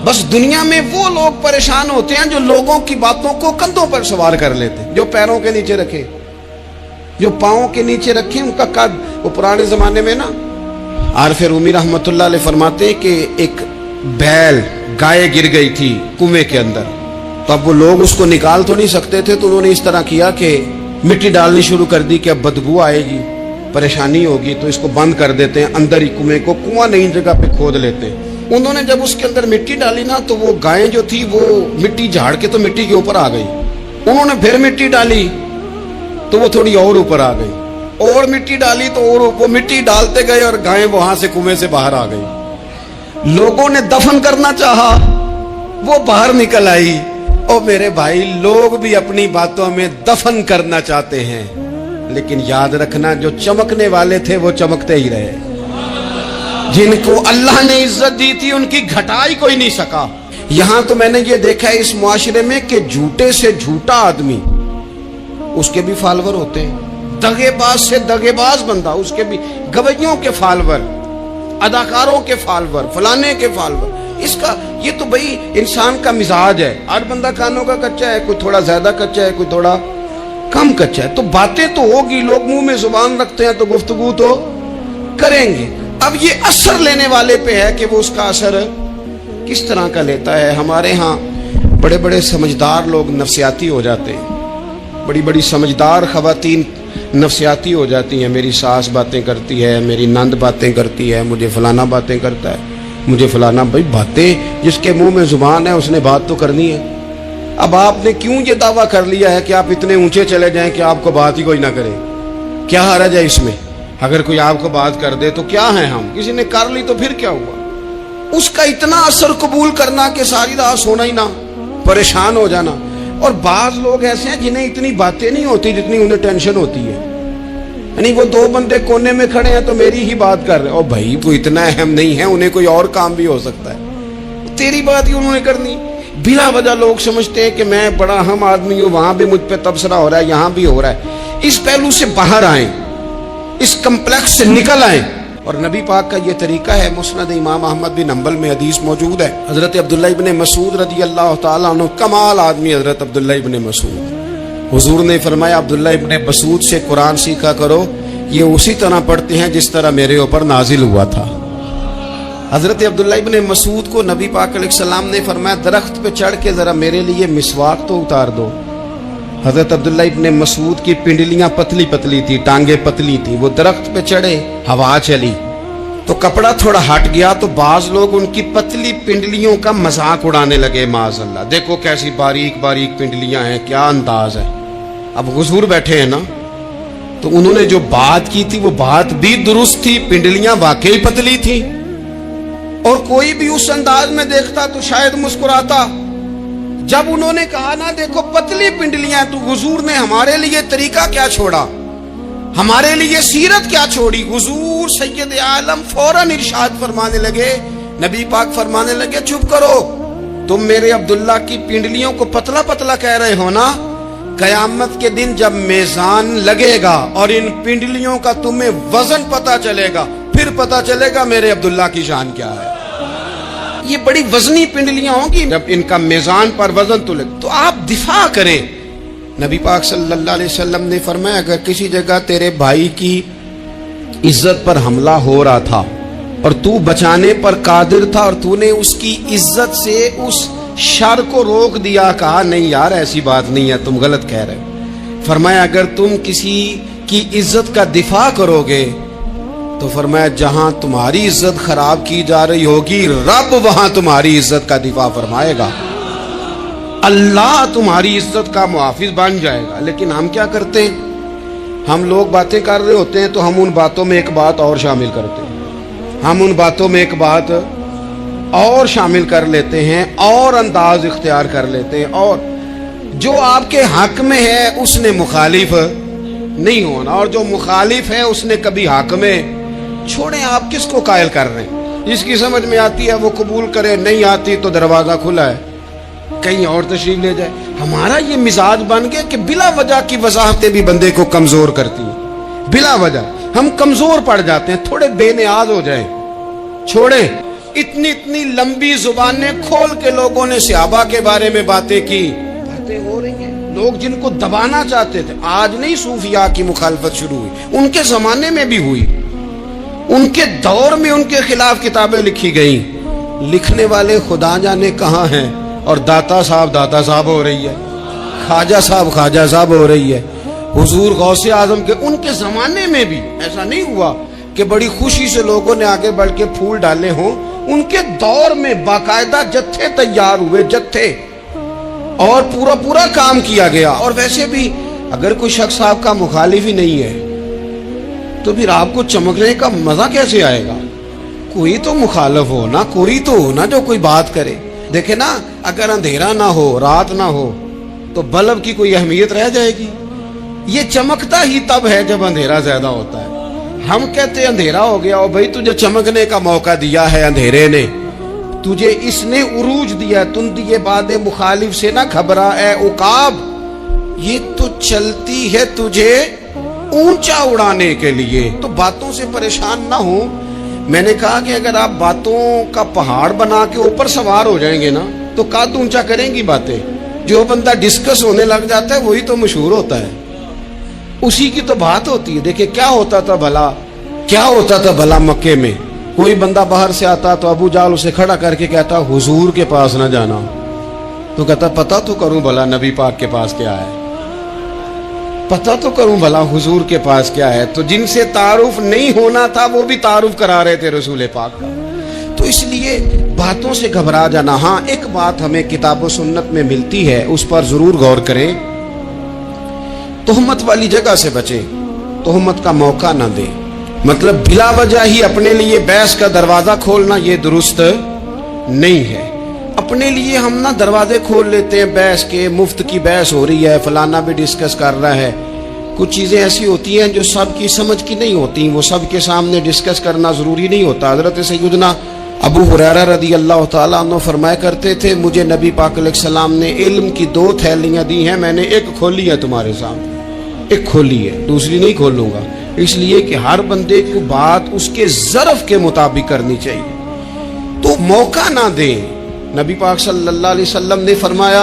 Speaker 2: बस दुनिया में वो लोग परेशान होते हैं जो लोगों की बातों को कंधों पर सवार कर लेते हैं। जो पैरों के नीचे रखे, जो पांवों के नीचे रखे, उनका कद। वो पुराने जमाने में ना आरफ रूमी रहमतुल्लाह अलैह फरमाते हैं कि एक बैल गाय गिर गई थी कुएं के अंदर। तो अब वो लोग उसको निकाल तो नहीं सकते थे, तो उन्होंने इस तरह किया कि मिट्टी डालनी शुरू कर दी कि अब बदबू आएगी, परेशानी होगी, तो इसको बंद कर देते हैं अंदर ही कुएं को। कुआं नई जगह पे खोद लेते हैं। उन्होंने जब उसके अंदर मिट्टी डाली ना तो वो गाय जो थी वो मिट्टी झाड़ के तो मिट्टी के ऊपर आ गई। उन्होंने फिर मिट्टी डाली तो वो थोड़ी और ऊपर आ गई, और मिट्टी डाली तो और वो मिट्टी डालते गए और गाय वहां से कुएं से बाहर आ गई। लोगों ने दफन करना चाहा, वो बाहर निकल आई। और मेरे भाई, लोग भी अपनी बातों में दफन करना चाहते हैं, लेकिन याद रखना जो चमकने वाले थे वो चमकते ही रहे। जिनको अल्लाह ने इज्जत दी थी उनकी घटाई कोई नहीं सका। यहां तो मैंने ये देखा है इस मुआशरे में कि झूठे से झूठा आदमी, उसके भी फॉलोवर होते हैं। दगेबाज से दगेबाज बंदा, उसके भी गवैयों के फॉलोवर, अदाकारों के फॉलोवर, फलाने के फॉलोवर। इसका ये तो भाई इंसान का मिजाज है। हर बंदा कानों का कच्चा है, कोई थोड़ा ज्यादा कच्चा है, कोई थोड़ा कम कच्चा है। तो बातें तो होगी, लोग मुंह में जुबान रखते हैं तो गुफ्तगू तो करेंगे। अब ये असर लेने वाले पे है कि वो उसका असर किस तरह का लेता है। हमारे यहाँ बड़े बड़े समझदार लोग नफसियाती हो जाते हैं, बड़ी बड़ी समझदार खवातीन नफसियाती हो जाती हैं। मेरी सास बातें करती है, मेरी नंद बातें करती है, मुझे फलाना बातें करता है, मुझे फलाना। भाई बातें, जिसके मुंह में जुबान है उसने बात तो करनी है। अब आपने क्यों ये दावा कर लिया है कि आप इतने ऊंचे चले जाएं कि आपको बात ही कोई ना करे? क्या हर्ज है इसमें? अगर कोई आपको बात कर दे तो क्या है हम? किसी ने कर ली तो फिर क्या हुआ? उसका इतना असर कबूल करना कि सारी रात सोना ही ना, परेशान हो जाना। और बाज लोग ऐसे हैं जिन्हें इतनी बातें नहीं होती जितनी उन्हें टेंशन होती है। यानी वो 2 बंदे कोने में खड़े हैं तो मेरी ही बात कर रहे हैं। और भाई वो इतना अहम नहीं है, उन्हें कोई और काम भी हो सकता है, तेरी बात ही उन्होंने करनी। बिला वजह लोग समझते हैं कि मैं बड़ा अहम आदमी हूं, वहां भी मुझ पे तबसरा हो रहा है, यहां भी हो रहा है। इस पहलू से बाहर आए, इस कम्प्लेक्स से निकल आए। और नबी पाक का ये तरीका है। मुस्नद इमाम अहमद बिन हंबल में हदीस मौजूद है। हजरत अब्दुल्ला इब्ने मसूद रदी अल्लाह तआला अन्हु, कमाल आदमी हजरत अब्दुल्ला इब्ने मसूद। हुजूर ने फरमाया अब्दुल्ला इब्ने मसूद से कुरान सीखा करो, ये उसी तरह पढ़ते हैं जिस तरह मेरे ऊपर नाजिल हुआ था। हजरत अब्दुल्ला इब्ने मसूद को नबी पाक अलैहिस्सलाम ने फरमाया दरख्त पे चढ़ के जरा मेरे लिए मिसवाक तो उतार दो। हजरत अब्दुल्ला इब्ने मसूद की पिंडलियां पतली पतली थी, टांगे पतली थी। वो दरख्त पे चढ़े, हवा चली तो कपड़ा थोड़ा हट गया, तो बाज लोग उनकी पतली पिंडलियों का मजाक उड़ाने लगे। माज़अल्लाह, देखो कैसी बारीक बारीक पिंडलियां हैं, क्या अंदाज है। अब हुजूर बैठे हैं ना, तो उन्होंने जो बात की थी वो बात भी दुरुस्त थी, पिंडलियां वाकई पतली थी। اور کوئی بھی اس انداز میں دیکھتا تو شاید مسکراتا. جب انہوں نے کہا نا دیکھو پتلی پنڈلیاں، تو حضور نے ہمارے لیے طریقہ کیا چھوڑا، ہمارے لیے سیرت کیا چھوڑی. حضور سید عالم فوراً ارشاد فرمانے لگے، نبی پاک فرمانے لگے چپ کرو، تم میرے عبداللہ کی پنڈلیوں کو پتلا پتلا کہہ رہے ہو نا، قیامت کے دن جب میزان لگے گا اور ان پنڈلیوں کا تمہیں وزن پتا چلے گا، پھر پتا چلے گا میرے عبداللہ کی شان کیا ہے. یہ بڑی وزنی پنڈلیاں ہوں گی، جب ان کا میزان پر وزن تلے تو آپ دفاع کریں. نبی پاک صلی اللہ علیہ وسلم نے فرمایا اگر کسی جگہ تیرے بھائی کی عزت پر حملہ ہو رہا تھا اور تو بچانے پر قادر تھا اور تو نے اس کی عزت سے اس شر کو روک دیا، کہا نہیں یار ایسی بات نہیں ہے، تم غلط کہہ رہے ہو. فرمایا اگر تم کسی کی عزت کا دفاع کرو گے تو فرمایا جہاں تمہاری عزت خراب کی جا رہی ہوگی رب وہاں تمہاری عزت کا دفاع فرمائے گا، اللہ تمہاری عزت کا محافظ بن جائے گا. لیکن ہم کیا کرتے ہیں، ہم لوگ باتیں کر رہے ہوتے ہیں تو ہم ان باتوں میں ایک بات اور شامل کرتے ہیں، ہم ان باتوں میں ایک بات اور شامل کر لیتے ہیں اور انداز اختیار کر لیتے ہیں، اور جو آپ کے حق میں ہے اس نے مخالف نہیں ہونا، اور جو مخالف ہے اس نے کبھی حق میں. چھوڑیں آپ کس کو قائل کر رہے ہیں، جس کی سمجھ میں آتی ہے وہ قبول کرے، نہیں آتی تو دروازہ کھلا ہے، کہیں اور تشریف لے جائے. ہمارا یہ مزاج بن گیا کہ بلا وجہ کی وضاحتیں بھی بندے کو کمزور کرتی ہیں، بلا وجہ ہم کمزور پڑ جاتے ہیں، تھوڑے بے نیاز ہو جائیں. چھوڑیں اتنی اتنی لمبی زبانیں کھول کے لوگوں نے صحابہ کے بارے میں باتیں کی، باتیں ہو رہی ہیں. لوگ جن کو دبانا چاہتے تھے، آج نہیں صوفیاء کی مخالفت شروع ہوئی، ان کے زمانے میں بھی ہوئی، ان کے دور میں ان کے خلاف کتابیں لکھی گئیں. لکھنے والے خدا جانے کہاں ہیں، اور داتا صاحب ہو رہی ہے، خواجہ صاحب ہو رہی ہے. حضور غوث اعظم کے ان کے زمانے میں بھی ایسا نہیں ہوا کہ بڑی خوشی سے لوگوں نے آگے بڑھ کے پھول ڈالے ہوں. ان کے دور میں باقاعدہ جتھے تیار ہوئے، جتھے، اور پورا کام کیا گیا. اور ویسے بھی اگر کوئی شخص آپ کا مخالف ہی نہیں ہے تو پھر آپ کو چمکنے کا مزہ کیسے آئے گا؟ کوئی تو مخالف ہو نا، کوئی تو ہو نا جو کوئی بات کرے. دیکھیں نا اگر اندھیرا نہ ہو، رات نہ ہو تو بلب کی کوئی اہمیت رہ جائے گی؟ یہ چمکتا ہی تب ہے جب اندھیرا زیادہ ہوتا ہے. ہم کہتے اندھیرا ہو گیا، اور بھائی تجھے چمکنے کا موقع دیا ہے اندھیرے نے، تجھے اس نے عروج دیا. تم دیے باد مخالف سے نہ گھبرا اے عقاب، یہ تو چلتی ہے تجھے اونچا اڑانے کے لیے. تو باتوں سے پریشان نہ ہو. میں نے کہا کہ اگر آپ باتوں کا پہاڑ بنا کے اوپر سوار ہو جائیں گے نا تو قد اونچا کریں گی باتیں. جو بندہ ڈسکس ہونے لگ جاتا ہے وہی تو مشہور ہوتا ہے، اسی کی تو بات ہوتی ہے. دیکھیں کیا ہوتا تھا بھلا مکے میں، کوئی بندہ باہر سے آتا تو ابو جال اسے کھڑا کر کے کہتا حضور کے پاس نہ جانا، تو کہتا پتہ تو کروں بھلا نبی پاک کے پاس کیا ہے، پتہ تو کروں بھلا حضور کے پاس کیا ہے. تو جن سے تعارف نہیں ہونا تھا وہ بھی تعارف کرا رہے تھے رسول پاک کا. تو اس لیے باتوں سے گھبرا جانا. ہاں ایک بات ہمیں کتاب و سنت میں ملتی ہے، اس پر ضرور غور کریں، تہمت والی جگہ سے بچیں، تہمت کا موقع نہ دیں. مطلب بلا وجہ ہی اپنے لیے بحث کا دروازہ کھولنا یہ درست نہیں ہے. اپنے لیے ہم نہ دروازے کھول لیتے ہیں بحث کے، مفت کی بحث ہو رہی ہے، فلانا بھی ڈسکس کر رہا ہے. کچھ چیزیں ایسی ہوتی ہیں جو سب کی سمجھ کی نہیں ہوتی، وہ سب کے سامنے ڈسکس کرنا ضروری نہیں ہوتا. حضرت سیدنا ابو ہریرہ رضی اللہ تعالیٰ عنہ فرمایا کرتے تھے مجھے نبی پاک علیہ السلام نے علم کی 2 تھیلیاں دی ہیں، میں نے ایک کھولی ہے تمہارے سامنے، ایک کھولی ہے، دوسری نہیں کھولوں گا. اس لیے کہ ہر بندے کو بات اس کے ظرف کے مطابق کرنی چاہیے. تو موقع نہ دیں. نبی پاک صلی اللہ علیہ وسلم نے فرمایا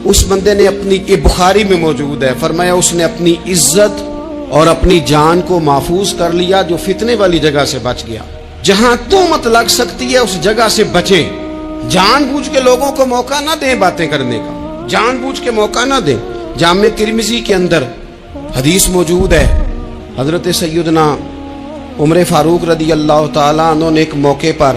Speaker 2: اس بندے نے اپنی، یہ بخاری میں موجود ہے، فرمایا اس نے اپنی عزت اور اپنی جان کو محفوظ کر لیا جو فتنے والی جگہ سے بچ گیا. جہاں تہمت لگ سکتی ہے اس جگہ سے بچیں. جان بوجھ کے لوگوں کو موقع نہ دیں باتیں کرنے کا، جان بوجھ کے موقع نہ دیں. جامع ترمذی کے اندر حدیث موجود ہے، حضرت سیدنا عمر فاروق رضی اللہ تعالیٰ عنہ نے ایک موقع پر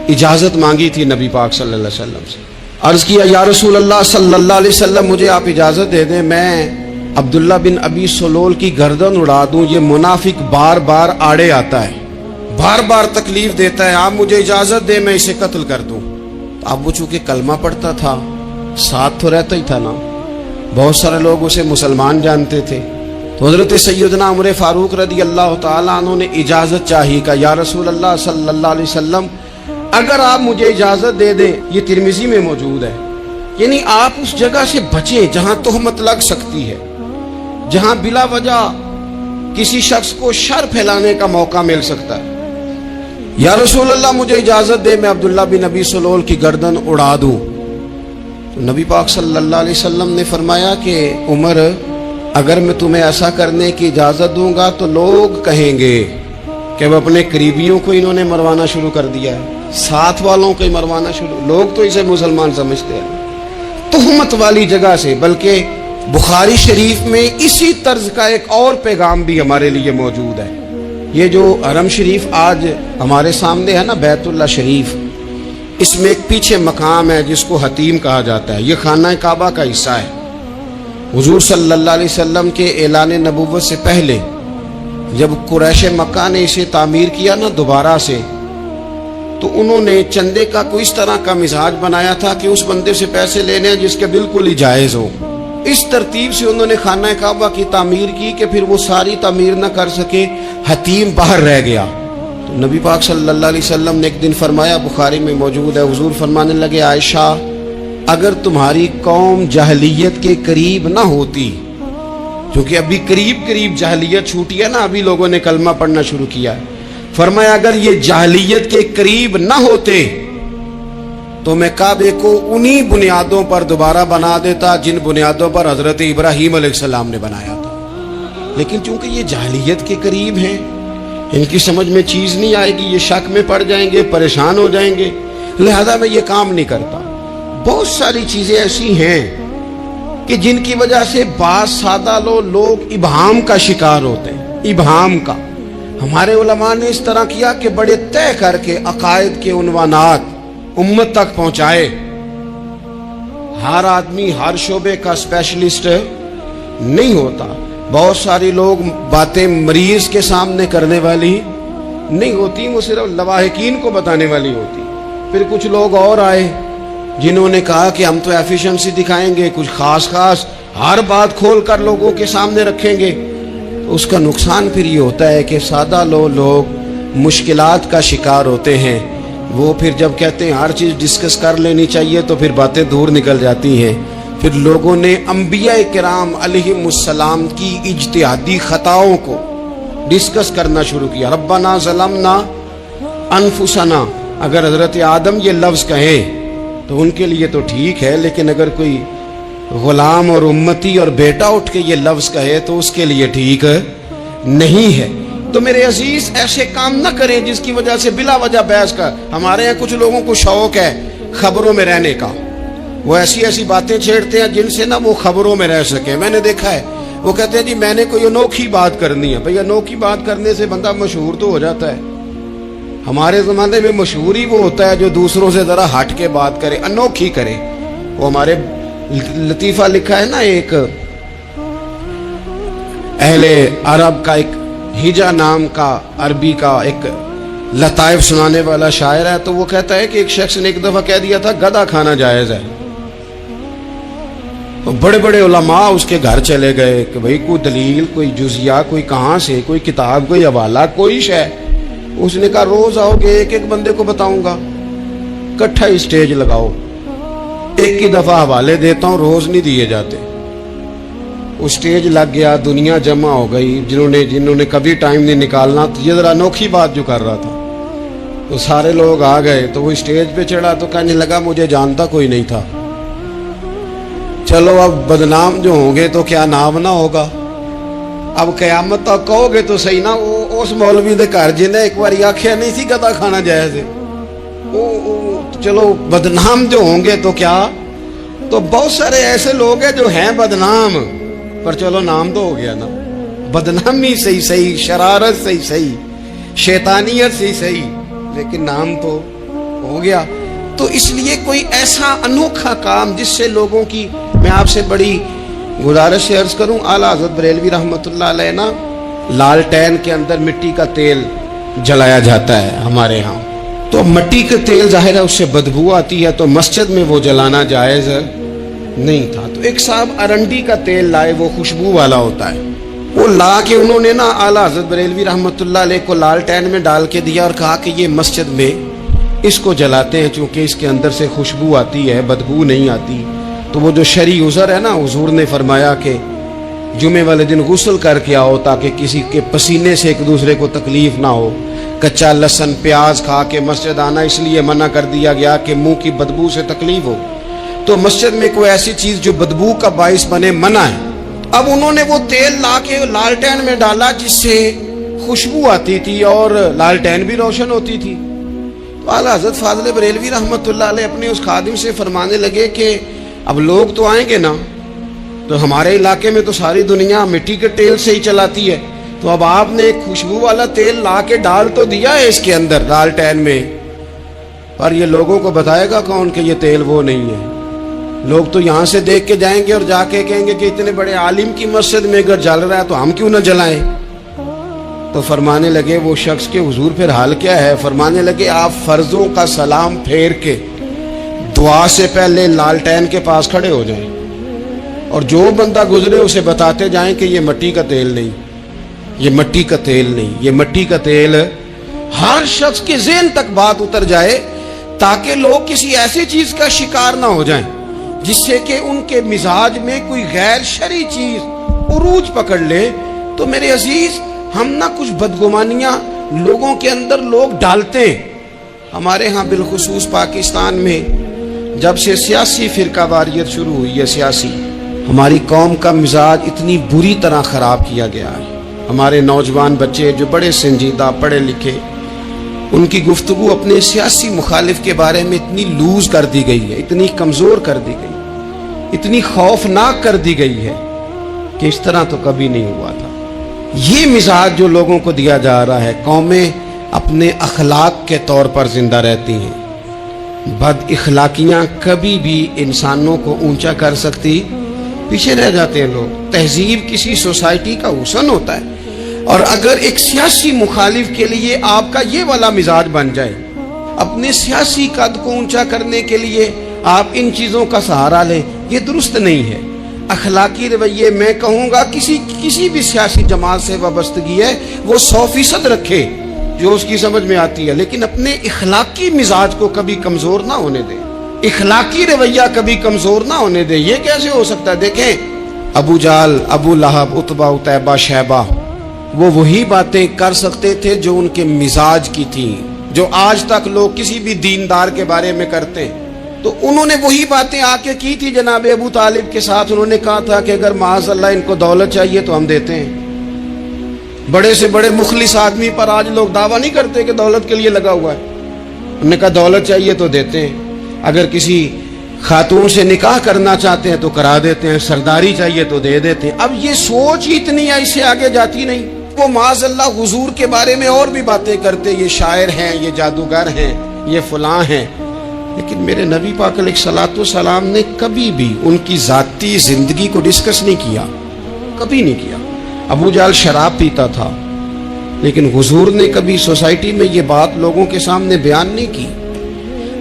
Speaker 2: اجازت مانگی تھی نبی پاک صلی اللہ علیہ وسلم سے. عرض کیا یا رسول اللہ صلی اللہ علیہ وسلم مجھے آپ اجازت دے دیں میں عبداللہ بن ابی سلول کی گردن اڑا دوں، یہ منافق بار بار آڑے آتا ہے، बार बार तकलीफ देता है, आप मुझे इजाजत दे मैं इसे कत्ल कर दूं। तो अब वो चूंकि कलमा पढ़ता था, साथ तो रहता ही था ना, बहुत सारे लोग उसे मुसलमान जानते थे। तो हजरत सैयदना उमर फारूक रदी अल्लाह ताला अन्हु ने इजाजत चाहिए, का या रसूल अल्लाह सल्लल्लाहु अलैहि वसल्लम अगर आप मुझे इजाजत दे दें, ये तिरमिजी में मौजूद है, यानी आप उस जगह से बचें जहां तोहमत लग सकती है, जहां बिला वजह किसी शख्स को शर फैलाने का मौका मिल सकता है। या रसूल अल्लाह मुझे इजाजत दे मैं अब्दुल्ला बिन नबी सलोल की गर्दन उड़ा दूं। तो नबी पाक सल्लल्लाहु अलैहि वसल्लम ने फरमाया कि उमर, अगर मैं तुम्हें ऐसा करने की इजाजत दूंगा तो लोग कहेंगे कि वह अपने करीबियों को इन्होंने मरवाना शुरू कर दिया है, साथ वालों को ही मरवाना शुरू, लोग तो इसे मुसलमान समझते हैं। तोहमत वाली जगह से, बल्कि बुखारी शरीफ में इसी तर्ज का एक और पैगाम भी हमारे लिए मौजूद है। ये जो हरम शरीफ आज हमारे सामने है ना, बैतुल्लाह शरीफ, इसमें एक पीछे मकाम है जिसको हतीम कहा जाता है। ये खाना काबा का हिस्सा है। हुजूर सल्लल्लाहु अलैहि वसल्लम के ऐलान नबुव्वत से पहले जब कुरैश मक्का ने इसे तामीर किया ना दोबारा से, तो उन्होंने चंदे का कोई इस तरह का मिजाज बनाया था कि उस बंदे से पैसे लेने हैं जिसके बिल्कुल ही जायज़ हो। इस तरतीब से उन्होंने खाना काबा की तामीर की कि फिर वो सारी तामीर न कर सके, हतीम बाहर रह गया। तो नबी पाक सल्लल्लाहु अलैहि वसल्लम ने एक दिन फरमाया, बुखारी में मौजूद है, हुजूर फरमाने लगे, आयशा अगर तुम्हारी कौम जाहलियत के करीब ना होती, क्योंकि अभी करीब करीब जाहलियत छूटी है ना, अभी लोगों ने कलमा पढ़ना शुरू किया है, फरमाया अगर ये जाहलियत के करीब ना होते तो मैं काबे को उन्हीं बुनियादों पर दोबारा बना देता जिन बुनियादों पर हजरत इब्राहीम अलैहिस्सलाम ने बनाया था। लेकिन चूंकि ये जाहलियत के करीब हैं, इनकी समझ में चीज नहीं आएगी, ये शक में पड़ जाएंगे, परेशान हो जाएंगे, लिहाजा मैं ये काम नहीं करता। बहुत सारी चीजें ऐसी हैं कि जिनकी वजह से बात सादा लोग इबहाम का शिकार होते हैं। इबहाम का हमारे उलमा ने इस तरह किया कि बड़े तय करके अकायद के उन्वानात उम्मत तक पहुंचाए। हर आदमी हर शोबे का स्पेशलिस्ट नहीं होता। बहुत सारे लोग बातें मरीज के सामने करने वाली नहीं होती, वो सिर्फ लवाहिकीन को बताने वाली होती। फिर कुछ लोग और आए जिन्होंने कहा कि हम तो एफिशिएंसी दिखाएंगे, कुछ खास हर बात खोल कर लोगों के सामने रखेंगे। तो उसका नुकसान फिर ये होता है कि सादा लोग मुश्किलात का शिकार होते हैं। वो फिर जब कहते हैं हर चीज़ डिस्कस कर लेनी चाहिए तो फिर बातें दूर निकल जाती हैं। फिर लोगों ने अंबिया किराम अलैहिमुस्सलाम की इज्तिहादी खताओं को डिस्कस करना शुरू किया। रब्बना ज़लमना अनफुसना, अगर हजरत आदम ये लफ्ज़ कहें तो उनके लिए तो ठीक है, लेकिन अगर कोई गुलाम और उम्मती और बेटा उठ के ये लफ्ज़ कहे तो उसके लिए ठीक नहीं है। तो मेरे अजीज ऐसे काम न करें जिसकी वजह से बिला वजह बहस का। हमारे यहाँ कुछ लोगों को शौक है खबरों में रहने का, वो ऐसी ऐसी बातें छेड़ते हैं जिनसे ना वो खबरों में रह सके। मैंने देखा है, वो कहते हैं जी मैंने कोई अनोखी बात करनी है। भाई अनोखी बात करने से बंदा मशहूर तो हो जाता है। हमारे ज़माने में मशहूर ही वो होता है जो दूसरों से ज़रा हट के बात करे, अनोखी करे। वो हमारे लतीफ़ा लिखा है ना, एक अहले अरब का एक हिजा नाम का अरबी का एक लताइफ सुनाने वाला शायर है। तो वो कहता है कि एक शख्स ने एक दफा कह दिया था गधा खाना जायज है। तो बड़े बड़े उलमा उसके घर चले गए कि भाई कोई दलील, कोई जुजिया, कोई कहाँ से, कोई किताब, कोई हवाला, कोई शय। उसने कहा रोज आओगे एक एक बंदे को बताऊंगा, इकट्ठा ही स्टेज लगाओ, एक ही दफा हवाले देता हूँ, रोज नहीं दिए जाते। वो स्टेज लग गया, दुनिया जमा हो गई जिन्होंने कभी टाइम नहीं निकालना। तो ये जरा अनोखी बात जो कर रहा था, तो सारे लोग आ गए। तो वो स्टेज पे चढ़ा तो कहने लगा मुझे जानता कोई नहीं था। चलो अब बदनाम जो होंगे तो क्या नाम ना होगा। अब कयामत तक कहोगे तो सही ना, उस मौलवी दे घर जिन्हें एक बार आख्या नहीं सी गधा खाना जायज है, चलो बदनाम जो होंगे तो क्या। तो बहुत सारे ऐसे लोग हैं जो हैं बदनाम, पर चलो नाम तो हो गया ना। बदनामी सही, शरारत सही, शैतानियत सही, लेकिन नाम तो हो गया। तो इसलिए कोई ऐसा अनोखा काम जिससे लोगों की, मैं आपसे बड़ी गुजारिश से अर्ज करूं, आला हज़रत बरेलवी रहमतुल्लाह अलैह ना लालटेन के अंदर मिट्टी का तेल जलाया जाता है हमारे यहाँ। तो मट्टी का तेल जाहिर है उससे बदबू आती है, तो मस्जिद में वो जलाना जायज़ नहीं था। तो एक साहब अरंडी का तेल लाए, वो खुशबू वाला होता है, वो ला के उन्होंने ना आला हज़रत बरेलवी रहमतुल्लाह अलैह को लालटेन में डाल के दिया और कहा कि ये मस्जिद में इसको जलाते हैं चूँकि इसके अंदर से खुशबू आती है, बदबू नहीं आती। तो वो जो शरई उज़र है ना, हुज़ूर ने फरमाया कि जुमे वाले दिन गुस्ल करके आओ ताकि किसी के पसीने से एक दूसरे को तकलीफ ना हो। कच्चा लहसुन प्याज खा के मस्जिद आना इसलिए मना कर दिया गया कि मुंह की बदबू से तकलीफ हो। तो मस्जिद में कोई ऐसी चीज जो बदबू का बाइस बने मना है। अब उन्होंने वो तेल ला के लालटेन में डाला जिससे खुशबू आती थी और लालटेन भी रोशन होती थी। तो आला हज़रत फाज़िल बरेलवी रहमतुल्लाह अलैह अपने उस खादिम से फरमाने लगे कि अब लोग तो आएंगे ना, तो हमारे इलाके में तो सारी दुनिया मिट्टी के तेल से ही चलाती है, तो अब आपने एक खुशबू वाला तेल ला के डाल तो दिया है इसके अंदर लालटेन में, पर ये लोगों को बताएगा कौन कि ये तेल वो नहीं है। लोग तो यहाँ से देख के जाएंगे और जाके कहेंगे कि इतने बड़े आलिम की मस्जिद में अगर जल रहा है तो हम क्यों ना जलाएं। तो फरमाने लगे वो शख्स के हुजूर फिर हाल क्या है। फरमाने लगे आप फर्जों का सलाम फेर के दुआ से पहले लालटेन के पास खड़े हो जाएं और जो बंदा गुजरे उसे बताते जाएं कि ये मिट्टी का तेल नहीं, ये मिट्टी का तेल नहीं, ये मिट्टी का तेल। हर शख्स के ज़हन तक बात उतर जाए ताकि लोग किसी ऐसी चीज का शिकार ना हो जाएं जिससे कि उनके मिजाज में कोई गैर शरई चीज उरूज पकड़ ले। तो मेरे अजीज, हम ना कुछ बदगुमानियां लोगों के अंदर लोग डालते हैं। हमारे यहाँ बिलखुसूस पाकिस्तान में जब से सियासी फिरकावारियत शुरू हुई है, सियासी, हमारी कौम का मिजाज इतनी बुरी तरह ख़राब किया गया है। हमारे नौजवान बच्चे जो बड़े संजीदा पढ़े लिखे, उनकी गुफ्तगू अपने सियासी मुखालिफ के बारे में इतनी लूज कर दी गई है, इतनी कमज़ोर कर दी गई, इतनी खौफनाक कर दी गई है कि इस तरह तो कभी नहीं हुआ था। ये मिजाज जो लोगों को दिया जा रहा है, कौमें अपने अखलाक के तौर पर जिंदा रहती हैं। बद इखलाकियाँ कभी भी इंसानों को ऊंचा कर सकती, पीछे रह जाते हैं लोग। तहजीब किसी सोसाइटी का हुस्न होता है, और अगर एक सियासी मुखालिफ के लिए आपका ये वाला मिजाज बन जाए, अपने सियासी कद को ऊंचा करने के लिए आप इन चीज़ों का सहारा लें, ये दुरुस्त नहीं है। अखलाकी रवैये मैं कहूँगा किसी भी सियासी जमात से वाबस्तगी है वो 100% रखे जो उसकी समझ में आती है, लेकिन अपने इखलाकी मिजाज को कभी कमज़ोर ना होने दे, इखलाकी रवैया कभी कमज़ोर ना होने दे। ये कैसे हो सकता है? देखें, अबू जाल, अबू लहब, उतबा, उतैबा, शैबा, वो वही बातें कर सकते थे जो उनके मिजाज की थी, जो आज तक लोग किसी भी दीनदार के बारे में करते हैं। तो उन्होंने वही बातें आके की थी जनाब अबू तालिब के साथ। उन्होंने कहा था कि अगर माज़अल्लाह इनको दौलत चाहिए तो हम देते हैं। बड़े से बड़े मुखलिस आदमी पर आज लोग दावा नहीं करते कि दौलत के लिए लगा हुआ है। उन्होंने कहा दौलत चाहिए तो देते हैं, अगर किसी खातून से निकाह करना चाहते हैं तो करा देते हैं, सरदारी चाहिए तो दे देते हैं। अब ये सोच ही इतनी है, इससे आगे जाती नहीं। वो माज़अल्लाह हुजूर के बारे में और भी बातें करते, ये शायर हैं, ये जादूगर हैं, ये फलां हैं, लेकिन मेरे नबी पाक अलैहिस्सलातु सलाम ने कभी भी उनकी जाती जिंदगी को डिस्कस नहीं किया, कभी नहीं किया। अबू जाल शराब पीता था, लेकिन हुजूर ने कभी सोसाइटी में ये बात लोगों के सामने बयान नहीं की।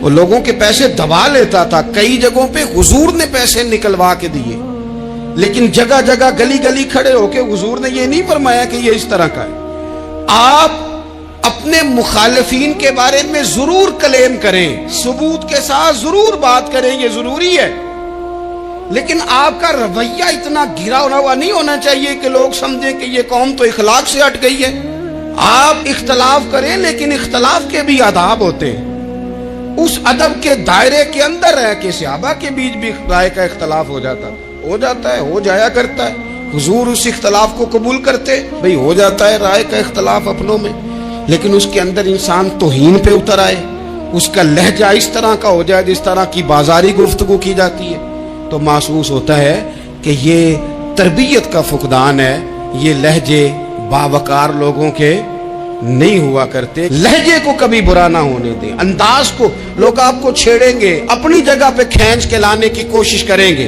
Speaker 2: वो लोगों के पैसे दबा लेता था, कई जगहों पे हुजूर ने पैसे निकलवा के दिए, लेकिन जगह जगह गली गली खड़े होके हुजूर ने ये नहीं फरमाया कि ये इस तरह का है। आप अपने मुखालिफिन के बारे में जरूर क्लेम करें, सबूत के साथ जरूर बात करें, ये जरूरी है, लेकिन आपका रवैया इतना गिरा हुआ नहीं होना चाहिए कि लोग समझें कि ये कौम तो इखलाक से हट गई है। आप इख्तलाफ करें, लेकिन इख्तलाफ के भी आदाब होते हैं। उस अदब के दायरे के अंदर रह के सहाबा के बीच भी राय का इख्तलाफ हो जाता है, हो जाया करता है। हुजूर उस इख्तलाफ को कबूल करते, भाई हो जाता है राय का इख्तलाफ अपनों में, लेकिन उसके अंदर इंसान तौहीन पे उतर आए, उसका लहजा इस तरह का हो जाए जिस तरह की बाजारी गुफ्तगू की जाती है, तो महसूस होता है कि ये तरबियत का फुकदान है। ये लहजे बावकार लोगों के नहीं हुआ करते। लहजे को कभी बुरा ना होने दें, अंदाज को लोग आपको छेड़ेंगे, अपनी जगह पे खींच के लाने की कोशिश करेंगे,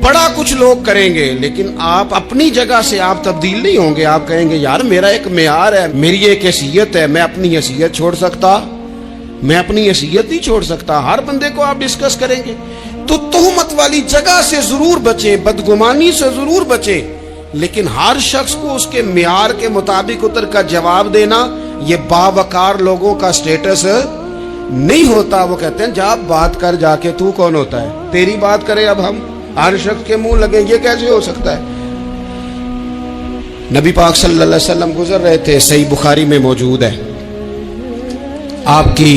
Speaker 2: बड़ा कुछ लोग करेंगे, लेकिन आप अपनी जगह से आप तब्दील नहीं होंगे। आप कहेंगे यार मेरा एक मेयार है, मेरी एक हैसियत है, मैं अपनी हैसियत छोड़ सकता? मैं अपनी हैसियत नहीं छोड़ सकता। हर बंदे को आप डिस्कस करेंगे। तो तोहमत वाली जगह से जरूर बचें, बदगुमानी से जरूर बचें, लेकिन हर शख्स को उसके मेयार के मुताबिक उतर का जवाब देना ये बावकार लोगों का स्टेटस नहीं होता। वो कहते हैं जा बात कर जाके, तू कौन होता है तेरी बात करे, अब हम हर शख्स के मुंह लगे, ये कैसे हो सकता है? नबी पाक सल्लल्लाहु अलैहि वसल्लम गुजर रहे थे, सही बुखारी में मौजूद है, आपकी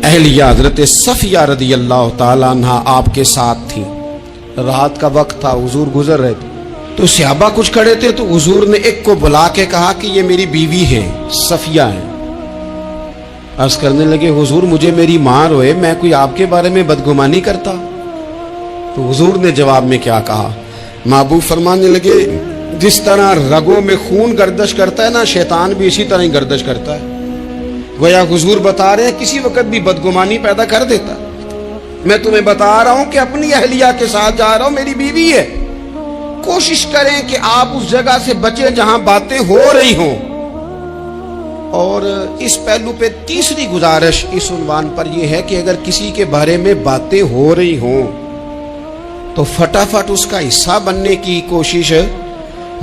Speaker 2: अहलिया हजरत सफिया रदी अल्लाह ताला अन्हा आपके साथ थी। रात का वक्त था, हुजूर गुजर रहे थे, तो सहाबा कुछ खड़े थे, तो हुजूर ने एक को बुला के कहा कि ये मेरी बीवी है, सफिया है। अर्ज करने लगे हुजूर मुझे मेरी मां रोए, मैं कोई आपके बारे में बदगुमानी करता? तो हुजूर ने जवाब में क्या कहा? महबूब फरमाने लगे जिस तरह रगों में खून गर्दश करता है ना, शैतान भी इसी तरह ही गर्दश करता है। गोया हुजूर बता रहे हैं किसी वक्त भी बदगुमानी पैदा कर देता। मैं तुम्हें बता रहा हूं कि अपनी अहलिया के साथ जा रहा हूं, मेरी बीवी है। कोशिश करें कि आप उस जगह से बचे जहां बातें हो रही हों। और इस पहलू पे तीसरी गुजारिश इस उन्वान पर यह है कि अगर किसी के बारे में बातें हो रही हों तो फटाफट उसका हिस्सा बनने की कोशिश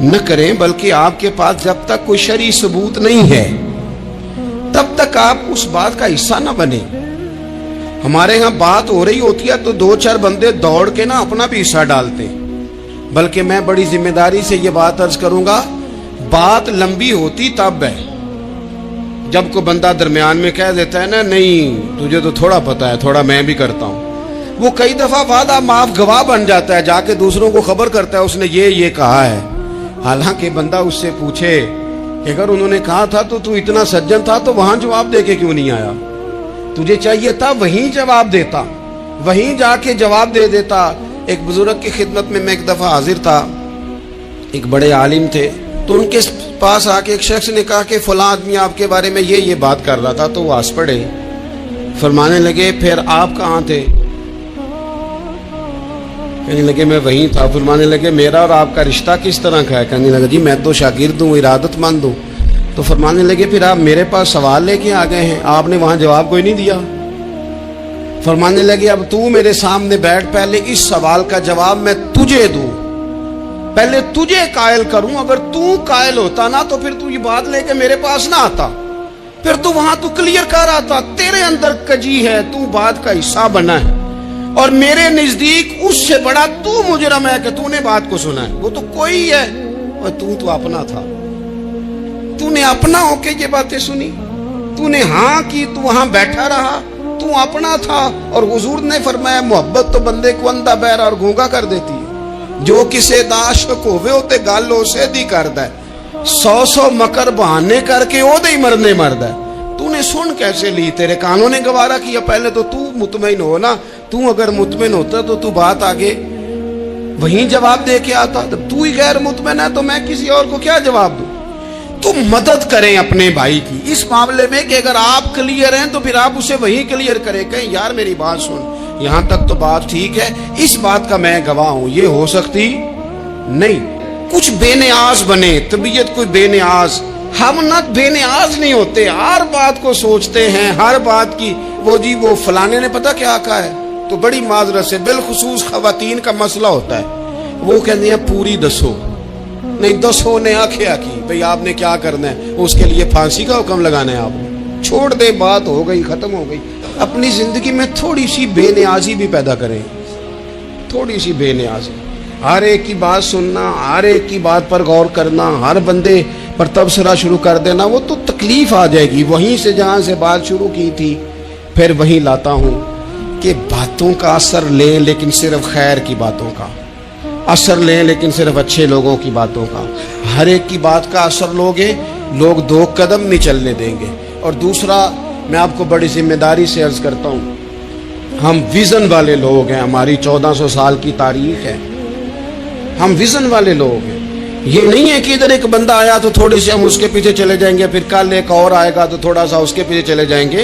Speaker 2: न करें, बल्कि आपके पास जब तक कोई शरई सबूत नहीं है तब तक आप उस बात का हिस्सा न बने। हमारे यहाँ बात हो रही होती है तो दो चार बंदे दौड़ के ना अपना भी हिस्सा डालते, बल्कि मैं बड़ी जिम्मेदारी से ये बात अर्ज करूंगा, बात लंबी होती तब है जब कोई बंदा दरमियान में कह देता है ना, नहीं तुझे तो थोड़ा पता है, थोड़ा मैं भी करता हूं। वो कई दफा वादा माफ गवाह बन जाता है, जाके दूसरों को खबर करता है उसने ये कहा है। हालांकि बंदा उससे पूछे कि अगर उन्होंने कहा था तो तू इतना सज्जन था तो वहां जवाब दे के क्यों नहीं आया? तुझे चाहिए था वहीं जवाब देता, वहीं जाके जवाब दे देता। एक बुजुर्ग की खिदमत में मैं एक दफा हाजिर था, एक बड़े आलिम थे, तो उनके पास आके एक शख्स ने कहा कि फलां आदमी आपके बारे में ये बात कर रहा था, तो वो हंस पड़े। फरमाने लगे फिर आप कहाँ थे? कहने लगे मैं वहीं था। फरमाने लगे मेरा और आपका रिश्ता किस तरह का है? कहने लगा जी मैं तो शागिर्द हूँ, इरादतमंद हूँ। तो फरमाने लगे फिर आप मेरे पास सवाल लेके आ गए हैं, आपने वहां जवाब कोई नहीं दिया। फरमाने लगे अब तू मेरे सामने बैठ, पहले इस सवाल का जवाब मैं तुझे दूं, पहले तुझे कायल करूं। अगर तू कायल होता ना तो फिर तू ये बात लेके मेरे पास ना आता, फिर तू वहां तू क्लियर कर आता। तेरे अंदर कजी है, तू बात का हिस्सा बना है, और मेरे नजदीक उससे बड़ा तू मुजरम है कि तूने बात को सुना है। वो तो कोई है और तू तो अपना था, तूने अपना होके ये बातें सुनी, तूने हाँ की, तू वहां बैठा रहा, तू अपना था। और हुजूर ने फरमाया मोहब्बत तो बंदे को अंधा बहरा और गूंगा कर देती है। जो किसे दाशक होवे होते गाल उसे दी करदा है, 100 मकर बहाने करके ओदे ही मरने मरदा है। तूने सुन कैसे ली? तेरे कानों ने गवारा किया? पहले तो तू मुतमईन हो ना। तू अगर मुतमईन होता तो तू बात आगे वहीं जवाब दे के आता। जब तू ही गैर मुतमईन है तो मैं किसी और को क्या जवाब दूं? तो मदद करें अपने भाई की इस मामले में कि अगर आप क्लियर हैं तो फिर आप उसे वहीं क्लियर करें। कहें यार मेरी बात सुन, यहां तक तो बात ठीक है, इस बात का मैं गवाह हूं, ये हो सकती नहीं। कुछ बेनियाज बने, तबीयत कोई बेनियाज, हम ना बेनियाज नहीं होते, हर बात को सोचते हैं, हर बात की वो जी वो फलाने ने पता क्या कहा है, तो बड़ी माजरत से बिलखुसूस खवातीन का मसला होता है, वो कहते हैं पूरी दसो, नहीं दसो ने आखिया की भाई आपने क्या करना है, उसके लिए फांसी का हुक्म लगाना है, आपने छोड़ दे, बात हो गई, खत्म हो गई। अपनी जिंदगी में थोड़ी सी बेनियाजी भी पैदा करें, थोड़ी सी बेनियाजी, हर एक की बात सुनना, हर एक की बात पर गौर करना, हर बंदे पर तबसरा शुरू कर देना, वो तो तकलीफ आ जाएगी। वहीं से जहां से बात शुरू की थी फिर वहीं लाता हूं कि बातों का असर लें, लेकिन सिर्फ खैर की बातों का असर लें, लेकिन सिर्फ अच्छे लोगों की बातों का। हर एक की बात का असर लोगे, लोग 2 कदम नहीं चलने देंगे। और दूसरा, मैं आपको बड़ी जिम्मेदारी से अर्ज करता हूं, हम विजन वाले लोग हैं, हमारी 1400 साल की तारीख है, हम विजन वाले लोग हैं। ये नहीं है कि इधर एक बंदा आया तो थोड़ी सी हम उसके पीछे चले जाएंगे, फिर कल एक और आएगा तो थोड़ा सा उसके पीछे चले जाएंगे।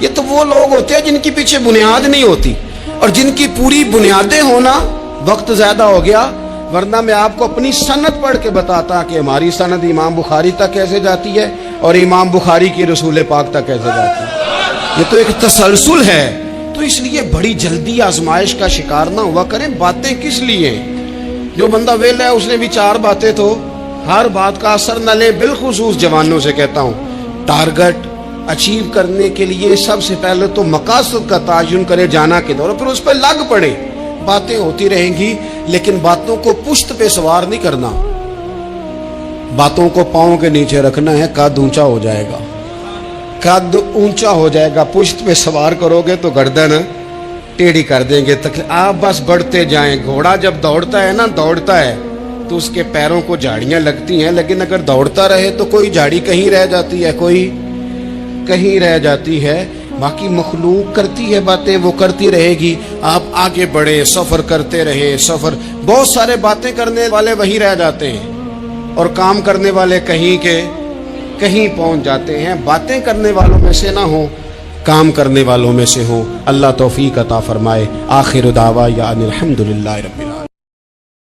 Speaker 2: ये तो वो लोग होते हैं जिनकी पीछे बुनियाद नहीं होती, और जिनकी पूरी बुनियादें होना وقت زیادہ ہو گیا، ورنہ میں آپ کو اپنی سند پڑھ کے بتاتا کہ ہماری سند امام بخاری تک کیسے جاتی ہے اور امام بخاری کی رسول پاک تک کیسے جاتی ہے۔ یہ تو ایک تسلسل ہے۔ تو اس لیے بڑی جلدی آزمائش کا شکار نہ ہوا کریں۔ باتیں کس لیے؟ جو بندہ ویلا ہے اس نے بھی 4 باتیں تو ہر بات کا اثر نہ لے۔ بالخصوص جوانوں سے کہتا ہوں، ٹارگٹ اچیو کرنے کے لیے سب سے پہلے تو مقاصد کا تعین کرے، جانا کدھر، اور پھر اس پہ لگ پڑے۔ باتیں ہوتی رہیں گی لیکن باتوں کو پشت پہ سوار نہیں کرنا، باتوں کو پاؤں کے نیچے رکھنا ہے، قد اونچا ہو جائے گا، قد اونچا ہو جائے گا۔ پشت پہ سوار کرو گے تو گردن ٹیڑھی کر دیں گے۔ آپ بس بڑھتے جائیں۔ گھوڑا جب دوڑتا ہے نا، دوڑتا ہے تو اس کے پیروں کو جھاڑیاں لگتی ہیں، لیکن اگر دوڑتا رہے تو کوئی جھاڑی کہیں رہ جاتی ہے، کوئی کہیں رہ جاتی ہے۔ باقی مخلوق کرتی ہے باتیں، وہ کرتی رہے گی۔ آپ آگے بڑھے، سفر کرتے رہے۔ سفر بہت سارے باتیں کرنے والے وہیں رہ جاتے ہیں اور کام کرنے والے کہیں کے کہیں پہنچ جاتے ہیں۔ باتیں کرنے والوں میں سے نہ ہوں، کام کرنے والوں میں سے ہوں۔ اللہ توفیق عطا فرمائے۔ آخر دعوانا الحمدللہ رب العالمین۔